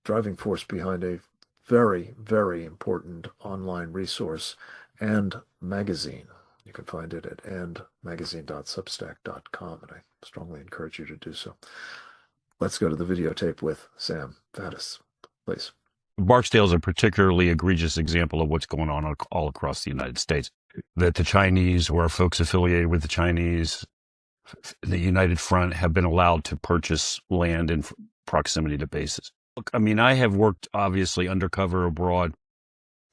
driving force behind a very, very important online resource and magazine. You can find it at andmagazine.substack.com, and I strongly encourage you to do so. Let's go to the videotape with Sam Faddis, please. Barksdale is a particularly egregious example of what's going on all across the United States. That the Chinese or folks affiliated with the Chinese, the United Front, have been allowed to purchase land in proximity to bases. Look, I mean, I have worked obviously undercover abroad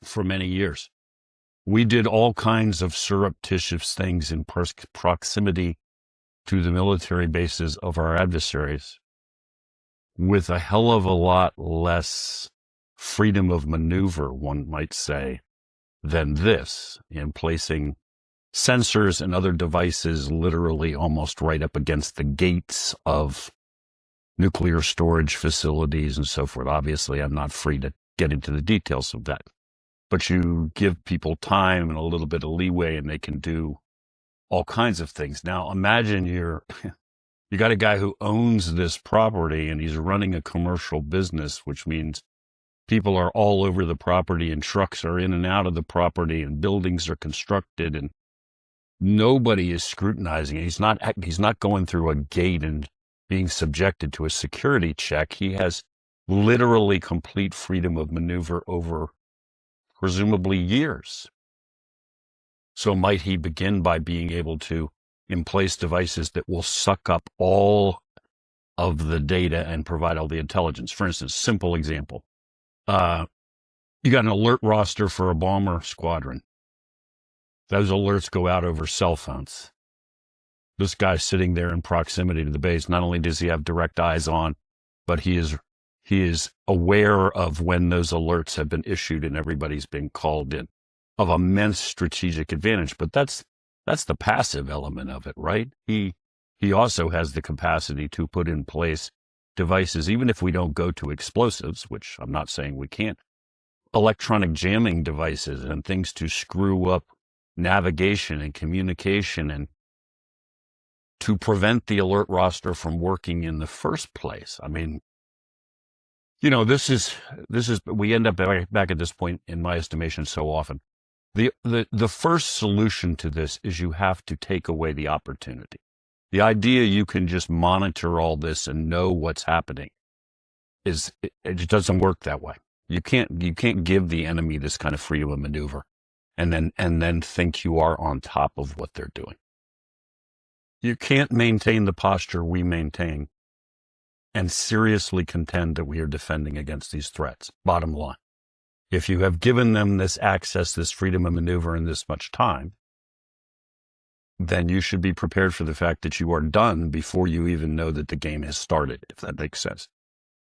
for many years. We did all kinds of surreptitious things in proximity to the military bases of our adversaries with a hell of a lot less freedom of maneuver, one might say, than this, in placing sensors and other devices literally almost right up against the gates of nuclear storage facilities and so forth. Obviously, I'm not free to get into the details of that. But you give people time and a little bit of leeway, and they can do all kinds of things. Now, imagine you got a guy who owns this property, and he's running a commercial business, which means people are all over the property, and trucks are in and out of the property, and buildings are constructed, and nobody is scrutinizing it. He's not going through a gate and being subjected to a security check. He has literally complete freedom of maneuver over presumably years. So might he begin by being able to emplace devices that will suck up all of the data and provide all the intelligence? For instance, simple example. You got an alert roster for a bomber squadron. Those alerts go out over cell phones. This guy's sitting there in proximity to the base. Not only does he have direct eyes on, but he is aware of when those alerts have been issued and everybody's been called in, of immense strategic advantage. But that's the passive element of it, right? He also has the capacity to put in place devices, even if we don't go to explosives, which I'm not saying we can't, electronic jamming devices and things to screw up navigation and communication and to prevent the alert roster from working in the first place. I mean, this is we end up back at this point, in my estimation, so often. The first solution to this is you have to take away the opportunity. The idea you can just monitor all this and know what's happening it doesn't work that way. You can't give the enemy this kind of freedom of maneuver and then think you are on top of what they're doing. You can't maintain the posture we maintain and seriously contend that we are defending against these threats. Bottom line. If you have given them this access, this freedom of maneuver in this much time, then you should be prepared for the fact that you are done before you even know that the game has started, if that makes sense.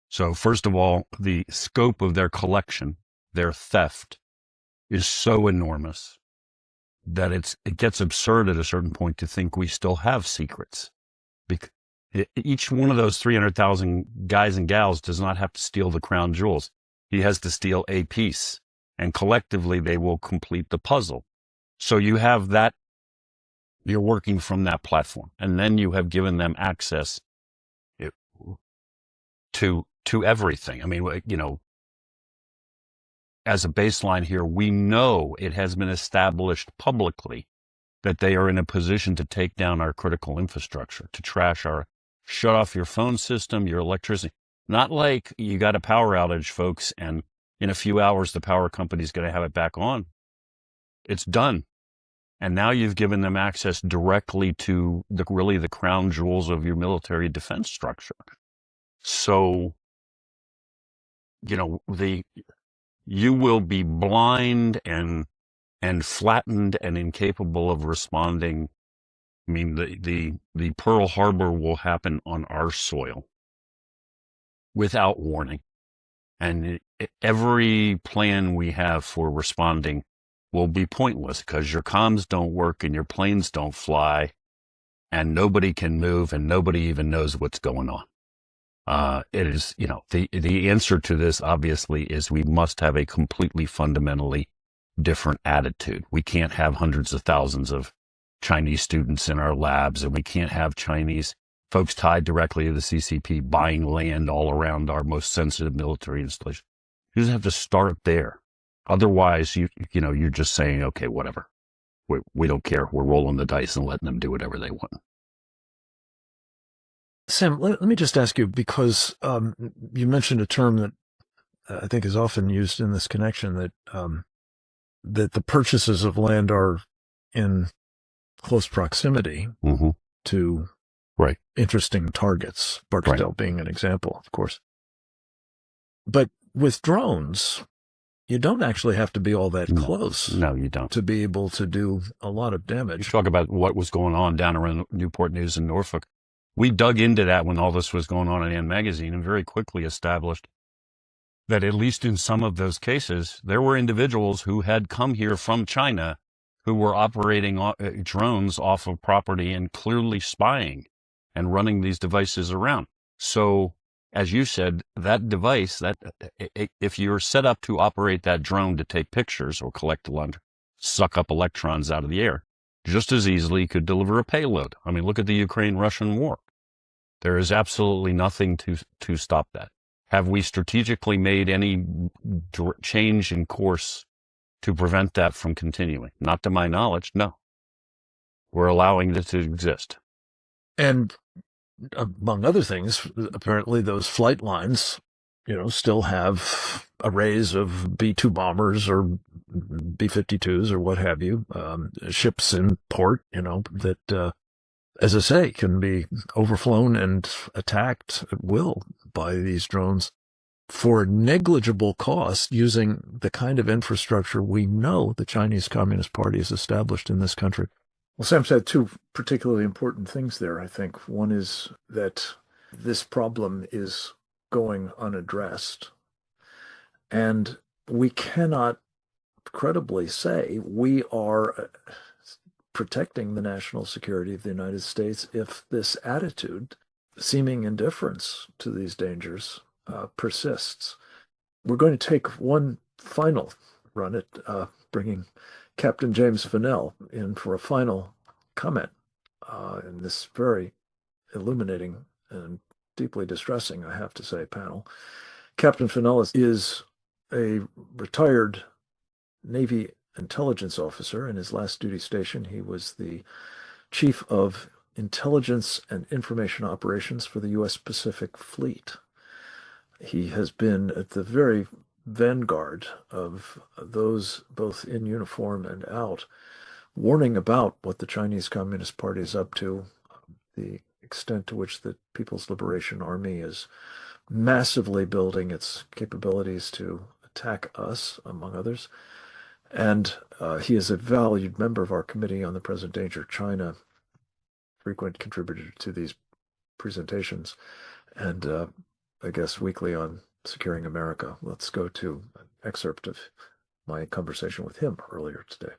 So first of all, the scope of their collection, their theft, is so enormous that it gets absurd at a certain point to think we still have secrets. Because each one of those 300,000 guys and gals does not have to steal the crown jewels. He has to steal a piece, and collectively they will complete the puzzle. So you have that. You're working from that platform, and then you have given them access to everything. I mean, as a baseline here, we know it has been established publicly that they are in a position to take down our critical infrastructure, to shut off your phone system, your electricity. Not like you got a power outage, folks, and in a few hours the power company's going to have it back on. It's done. And now you've given them access directly to the crown jewels of your military defense structure. So, you will be blind and flattened and incapable of responding. I mean, the Pearl Harbor will happen on our soil without warning. And every plan we have for responding will be pointless because your comms don't work and your planes don't fly and nobody can move and nobody even knows what's going on. It is, the answer to this obviously is we must have a completely fundamentally different attitude. We can't have hundreds of thousands of Chinese students in our labs, and we can't have Chinese folks tied directly to the C.C.P. buying land all around our most sensitive military installation. You just have to start there. Otherwise, you're just saying, okay, whatever. We don't care. We're rolling the dice and letting them do whatever they want. Sam, let me just ask you, because you mentioned a term that I think is often used in this connection, that that the purchases of land are in close proximity to interesting targets, Barksdale being an example, of course. But with drones, you don't actually have to be all that close. No, you don't. To be able to do a lot of damage. You talk about what was going on down around Newport News in Norfolk. We dug into that when all this was going on in Ann Magazine and very quickly established that at least in some of those cases, there were individuals who had come here from China who were operating drones off of property and clearly spying and running these devices around. So, as you said, that device, that if you're set up to operate that drone to take pictures or collect suck up electrons out of the air, just as easily could deliver a payload. I mean, look at the Ukraine-Russian war. There is absolutely nothing to stop that. Have we strategically made any change in course to prevent that from continuing? Not to my knowledge, no. We're allowing it to exist. And among other things, apparently those flight lines, still have arrays of B-2 bombers or B-52s or what have you, ships in port, that, as I say, can be overflown and attacked at will by these drones for negligible cost using the kind of infrastructure we know the Chinese Communist Party has established in this country. Well, Sam said two particularly important things there, I think. One is that this problem is going unaddressed, and we cannot credibly say we are protecting the national security of the United States if this attitude, seeming indifference to these dangers, persists. We're going to take one final run at bringing Captain James Fennell in for a final comment in this very illuminating and deeply distressing, I have to say, panel. Captain Fennell is a retired Navy intelligence officer. In his last duty station, he was the Chief of Intelligence and Information Operations for the U.S. Pacific Fleet. He has been at the very vanguard of those both in uniform and out, warning about what the Chinese Communist Party is up to, the extent to which the People's Liberation Army is massively building its capabilities to attack us, among others. And he is a valued member of our Committee on the Present Danger of China, frequent contributor to these presentations, and I guess weekly on Securing America. Let's go to an excerpt of my conversation with him earlier today.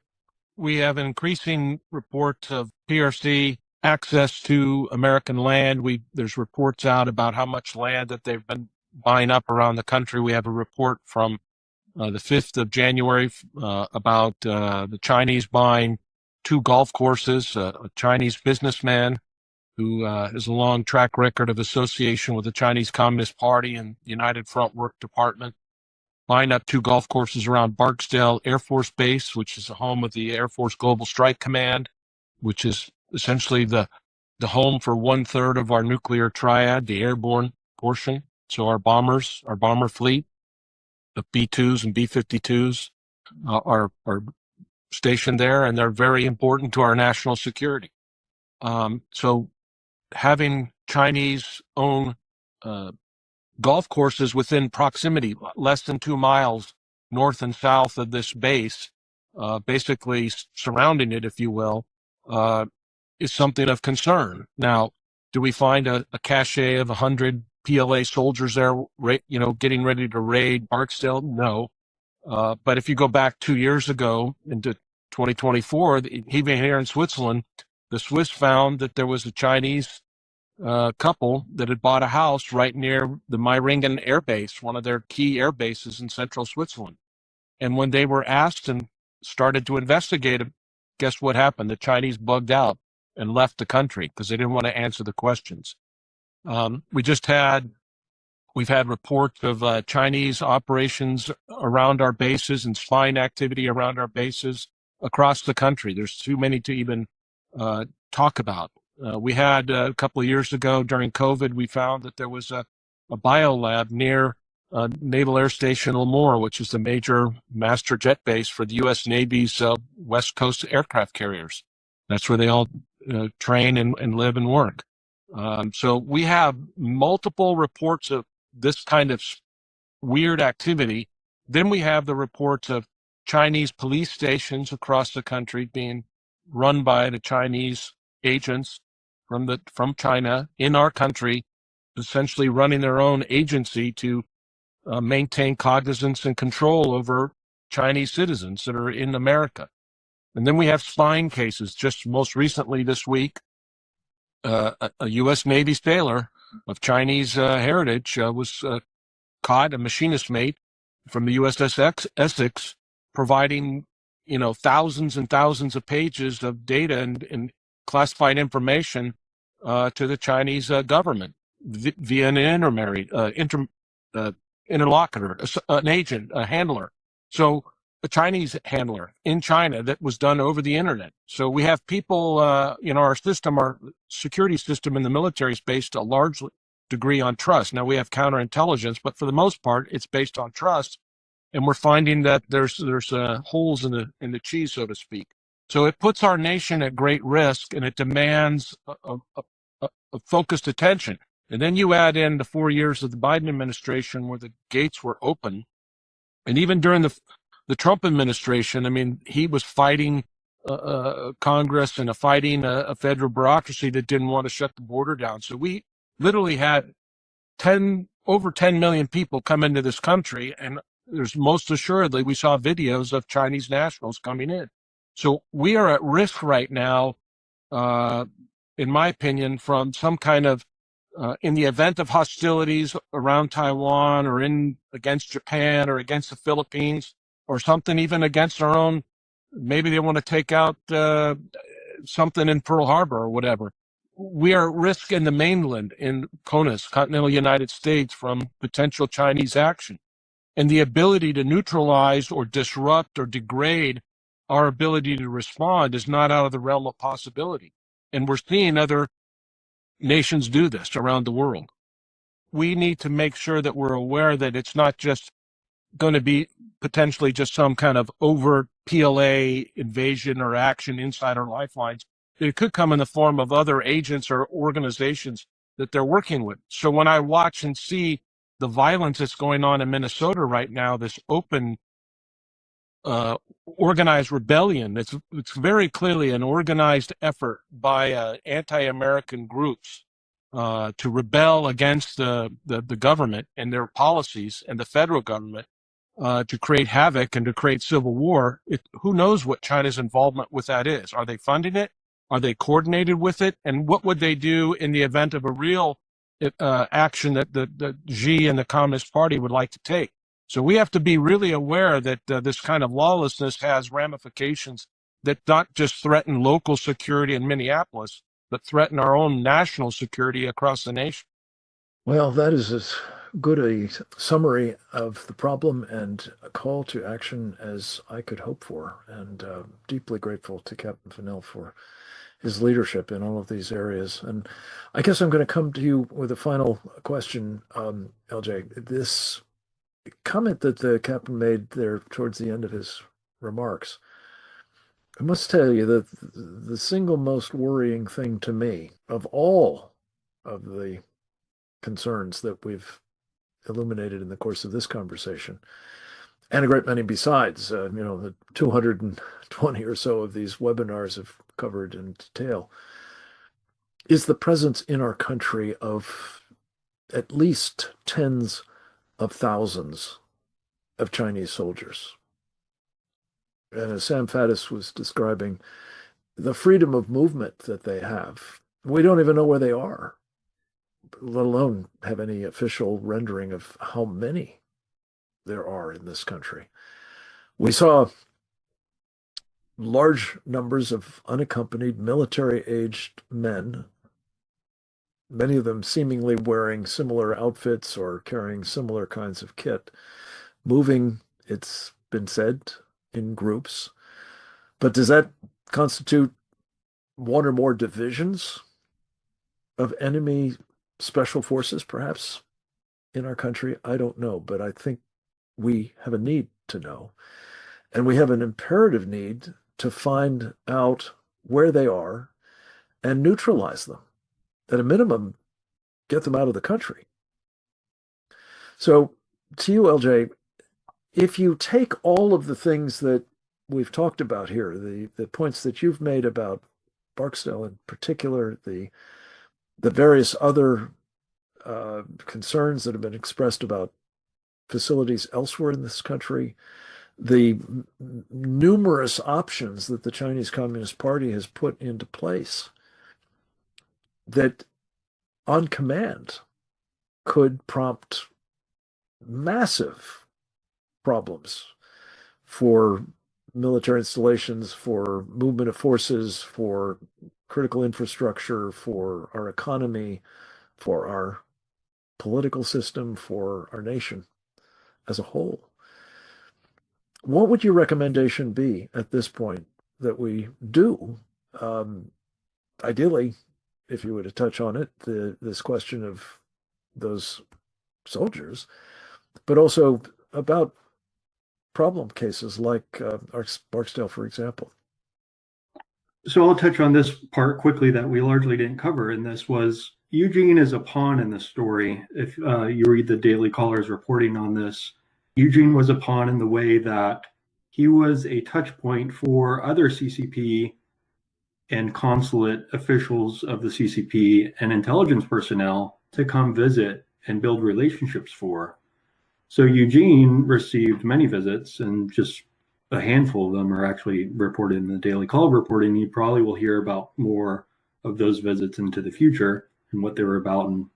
We have increasing reports of PRC access to American land. There's reports out about how much land that they've been buying up around the country. We have a report from the 5th of January about the Chinese buying 2 golf courses, a Chinese businessman who has a long track record of association with the Chinese Communist Party and the United Front Work Department, buying up 2 golf courses around Barksdale Air Force Base, which is the home of the Air Force Global Strike Command, which is essentially the home for 1/3 of our nuclear triad, the airborne portion. So our bomber fleet of B-2s and B-52s are stationed there, and they're very important to our national security. So having Chinese-owned golf courses within proximity, less than 2 miles north and south of this base, basically surrounding it, if you will, is something of concern. Now, do we find a cache of 100 PLA soldiers there, getting ready to raid Barksdale? No. But if you go back 2 years ago into 2024, even here in Switzerland, the Swiss found that there was a Chinese couple that had bought a house right near the Meiringen Air Base, one of their key air bases in central Switzerland. And when they were asked and started to investigate it, guess what happened? The Chinese bugged out and left the country because they didn't want to answer the questions. We've had reports of Chinese operations around our bases and spying activity around our bases. across the country. There's too many to even talk about. We had a couple of years ago during COVID, we found that there was a biolab near Naval Air Station Lemoore, which is the major master jet base for the U.S. Navy's West Coast aircraft carriers. That's where they all train and live and work. So we have multiple reports of this kind of weird activity. Then we have the reports of Chinese police stations across the country being run by the Chinese agents from China in our country, essentially running their own agency to maintain cognizance and control over Chinese citizens that are in America. And then we have spying cases. Just most recently this week, a U.S. Navy sailor of Chinese heritage was caught, a machinist mate from the USS Essex, providing, thousands and thousands of pages of data and classified information to the Chinese government via an interlocutor, an agent, a handler. So a Chinese handler in China that was done over the internet. So we have people, our system, our security system in the military is based a large degree on trust. Now we have counterintelligence, but for the most part, it's based on trust. And we're finding that there's holes in the cheese, so to speak. So it puts our nation at great risk, and it demands a focused attention. And then you add in the 4 years of the Biden administration where the gates were open. And even during the Trump administration, I mean, he was fighting Congress and fighting a federal bureaucracy that didn't want to shut the border down. So we literally had over 10 million people come into this country, and there's most assuredly, we saw videos of Chinese nationals coming in. So we are at risk right now, in my opinion, from some kind of in the event of hostilities around Taiwan or against Japan or against the Philippines or something even against our own, maybe they want to take out something in Pearl Harbor or whatever. We are at risk in the mainland, in CONUS, continental United States, from potential Chinese action. And the ability to neutralize or disrupt or degrade our ability to respond is not out of the realm of possibility. And we're seeing other nations do this around the world. We need to make sure that we're aware that it's not just going to be potentially just some kind of overt PLA invasion or action inside our lifelines. It could come in the form of other agents or organizations that they're working with. So when I watch and see the violence that's going on in Minnesota right now, this open organized rebellion, it's very clearly an organized effort by anti-American groups to rebel against the government and their policies and the federal government to create havoc and to create civil war. Who knows what China's involvement with that is? Are they funding it? Are they coordinated with it? And what would they do in the event of a real action that the Xi and the Communist Party would like to take? So we have to be really aware that this kind of lawlessness has ramifications that not just threaten local security in Minneapolis, but threaten our own national security across the nation. Well, that is as good a summary of the problem and a call to action as I could hope for, and deeply grateful to Captain Fennell for his leadership in all of these areas. And I guess I'm going to come to you with a final question, LJ. This comment that the captain made there towards the end of his remarks, I must tell you that the single most worrying thing to me of all of the concerns that we've illuminated in the course of this conversation, and a great many besides, the 220 or so of these webinars have covered in detail, is the presence in our country of at least tens of thousands of Chinese soldiers. And as Sam Faddis was describing, the freedom of movement that they have, we don't even know where they are, let alone have any official rendering of how many there are in this country. We saw large numbers of unaccompanied military-aged men, many of them seemingly wearing similar outfits or carrying similar kinds of kit, moving, it's been said, in groups But does that constitute one or more divisions of enemy special forces, perhaps, in our country? I don't know, but I think we have a need to know. And we have an imperative need to find out where they are and neutralize them. At a minimum, get them out of the country. So to you, LJ, if you take all of the things that we've talked about here, the points that you've made about Barksdale in particular, the various other concerns that have been expressed about facilities elsewhere in this country, the numerous options that the Chinese Communist Party has put into place that on command could prompt massive problems for military installations, for movement of forces, for critical infrastructure, for our economy, for our political system, for our nation as a whole. What would your recommendation be at this point that we do? Ideally, if you were to touch on it, this question of those soldiers, but also about problem cases like Barksdale, for example. So I'll touch on this part quickly that we largely didn't cover, and this was Eugene is a pawn in the story. If you read the Daily Caller's reporting on this, Eugene was a pawn in the way that he was a touch point for other CCP and consulate officials of the CCP and intelligence personnel to come visit and build relationships for. So Eugene received many visits, and just a handful of them are actually reported in the Daily Caller reporting. You probably will hear about more of those visits into the future and what they were about and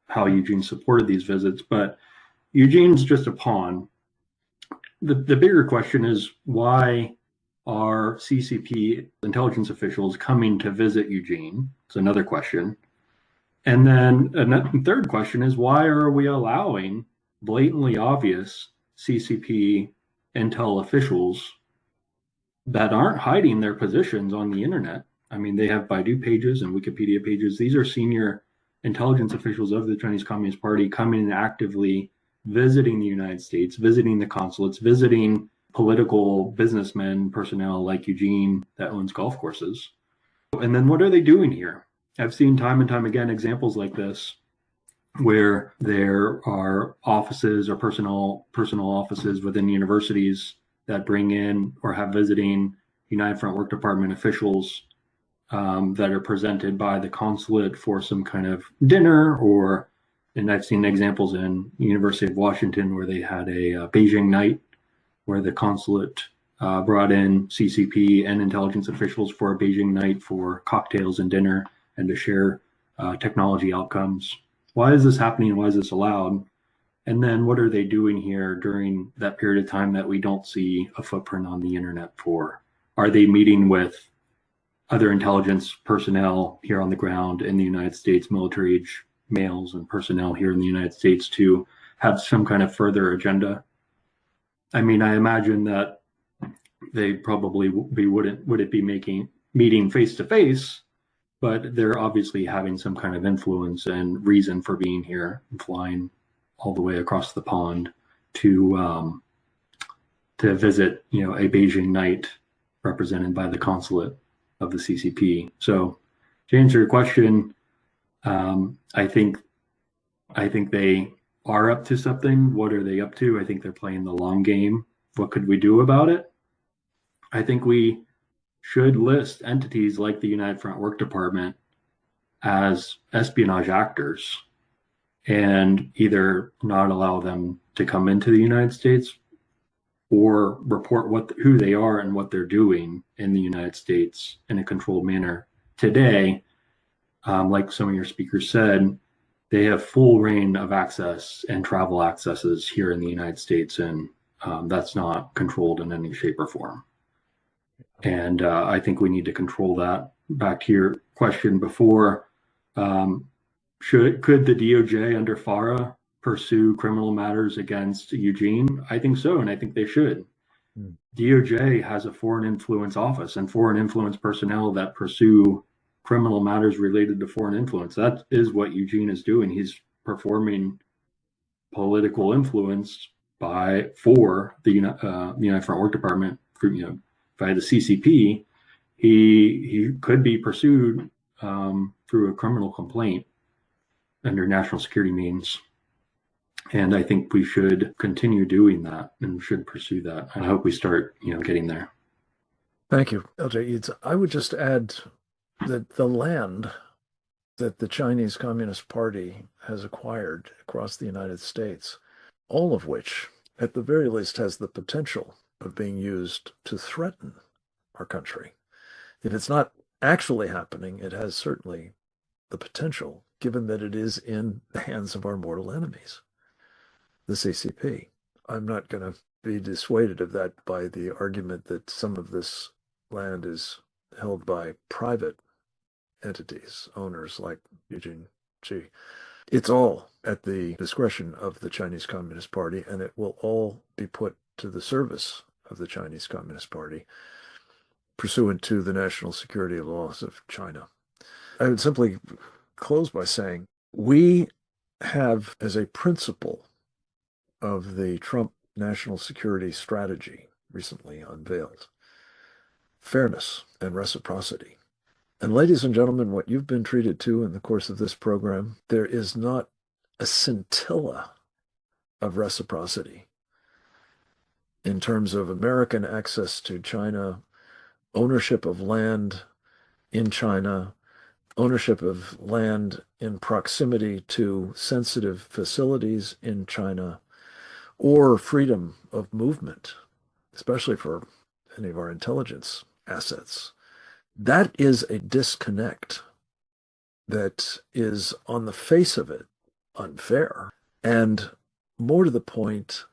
how Eugene supported these visits. But Eugene's just a pawn. The bigger question is, why are CCP intelligence officials coming to visit Eugene? It's another question. And then a third question is, why are we allowing blatantly obvious CCP intel officials that aren't hiding their positions on the internet? I mean, they have Baidu pages and Wikipedia pages. These are senior intelligence officials of the Chinese Communist Party coming and actively visiting the United States, visiting the consulates, visiting political businessmen, personnel like Eugene that owns golf courses. And then what are they doing here? I've seen time and time again examples like this where there are offices or personal offices within universities that bring in or have visiting United Front Work Department officials that are presented by the consulate for some kind of dinner, and I've seen examples in University of Washington where they had a Beijing night where the consulate brought in CCP and intelligence officials for a Beijing night for cocktails and dinner and to share technology outcomes. Why is this happening? Why is this allowed? And then what are they doing here during that period of time that we don't see a footprint on the internet for? Are they meeting with other intelligence personnel here on the ground in the United States, military age males and personnel here in the United States to have some kind of further agenda? I mean, I imagine that they probably wouldn't be meeting face to face, but they're obviously having some kind of influence and reason for being here and flying all the way across the pond to visit, a Beijing night represented by the consulate of the CCP. So to answer your question, I think they are up to something. What are they up to? I think they're playing the long game. What could we do about it? I think we should list entities like the United Front Work Department as espionage actors and either not allow them to come into the United States or report who they are and what they're doing in the United States in a controlled manner. Today, like some of your speakers said, they have full reign of access and travel accesses here in the United States, and that's not controlled in any shape or form. And I think we need to control that. Back to your question before, could the DOJ under FARA pursue criminal matters against Eugene? I think so, and I think they should. DOJ has a foreign influence office and foreign influence personnel that pursue criminal matters related to foreign influence. That is what Eugene is doing. He's performing political influence for the United Front Work Department, by the CCP. He could be pursued through a criminal complaint under national security means. And I think we should continue doing that and should pursue that. I hope we start, getting there. Thank you, LJ Eads. I would just add that the land that the Chinese Communist Party has acquired across the United States, all of which, at the very least, has the potential of being used to threaten our country. If it's not actually happening, it has certainly the potential, given that it is in the hands of our mortal enemies, the CCP. I'm not going to be dissuaded of that by the argument that some of this land is held by private entities, owners like Eugene G. It's all at the discretion of the Chinese Communist Party, and it will all be put to the service of the Chinese Communist Party pursuant to the national security laws of China. I would simply close by saying we have, as a principle of the Trump national security strategy recently unveiled, fairness and reciprocity. And ladies and gentlemen, what you've been treated to in the course of this program, there is not a scintilla of reciprocity in terms of American access to China, ownership of land in China, ownership of land in proximity to sensitive facilities in China, or freedom of movement, especially for any of our intelligence assets. That is a disconnect that is, on the face of it, unfair. And more to the point,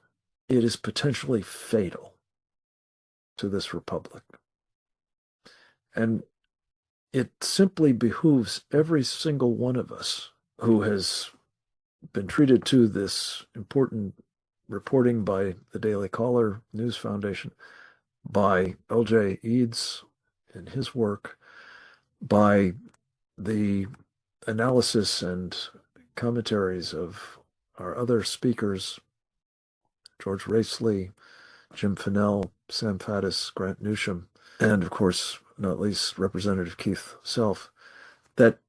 it is potentially fatal to this republic. And it simply behooves every single one of us who has been treated to this important reporting by the Daily Caller News Foundation, by LJ Eads in his work, by the analysis and commentaries of our other speakers, George Racely, Jim Finnell, Sam Faddis, Grant Newsham, and of course, not least Representative Keith Self, that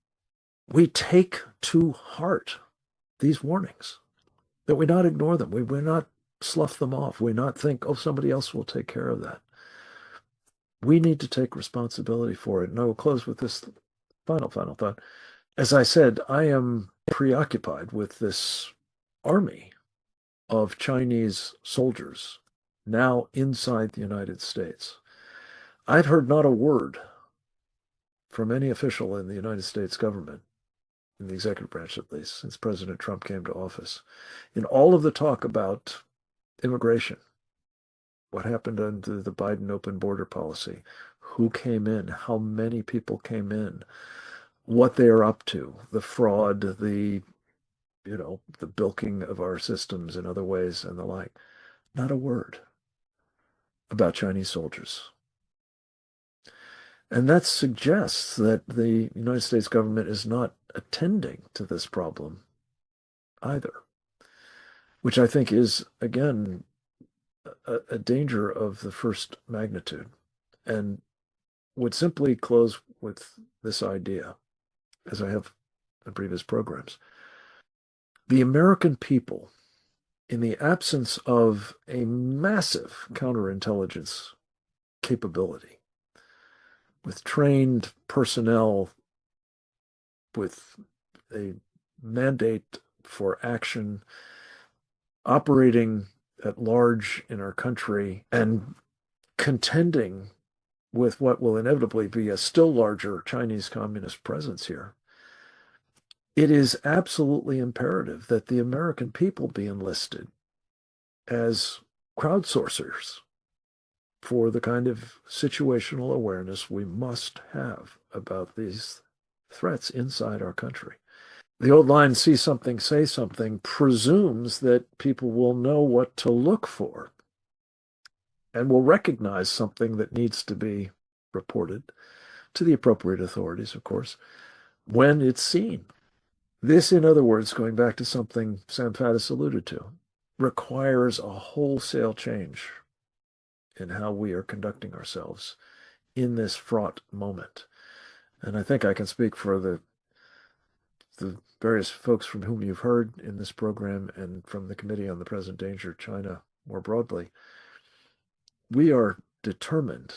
we take to heart these warnings, that we not ignore them, we not slough them off, we not think, oh, somebody else will take care of that. We need to take responsibility for it. And I will close with this final thought. As I said, I am preoccupied with this army of Chinese soldiers now inside the United States. I've heard not a word from any official in the United States government, in the executive branch at least, since President Trump came to office, in all of the talk about immigration, what happened under the Biden open border policy, who came in, how many people came in, what they are up to, the fraud, the bilking of our systems in other ways and the like. Not a word about Chinese soldiers. And that suggests that the United States government is not attending to this problem either, which I think is, again, a danger of the first magnitude. And would simply close with this idea, as I have in previous programs. The American people, in the absence of a massive counterintelligence capability, with trained personnel, with a mandate for action, operating at large in our country, and contending with what will inevitably be a still larger Chinese communist presence here, it is absolutely imperative that the American people be enlisted as crowdsourcers for the kind of situational awareness we must have about these threats inside our country. The old line, see something, say something, presumes that people will know what to look for and will recognize something that needs to be reported to the appropriate authorities, of course, when it's seen. This, in other words, going back to something Sam Faddis alluded to, requires a wholesale change in how we are conducting ourselves in this fraught moment. And I think I can speak for the various folks from whom you've heard in this program and from the Committee on the Present Danger of China more broadly. We are determined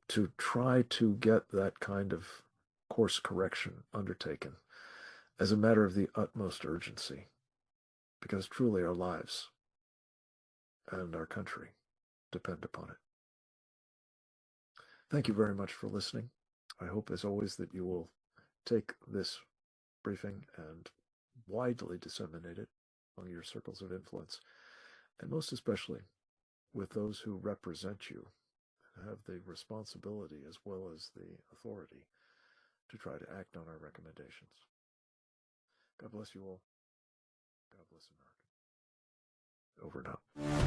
to try to get that kind of course correction undertaken as a matter of the utmost urgency, because truly our lives and our country depend upon it. Thank you very much for listening. I hope, as always, that you will take this briefing and widely disseminate it among your circles of influence, and most especially with those who represent you and have the responsibility as well as the authority to try to act on our recommendations. God bless you all. God bless America. Over and out.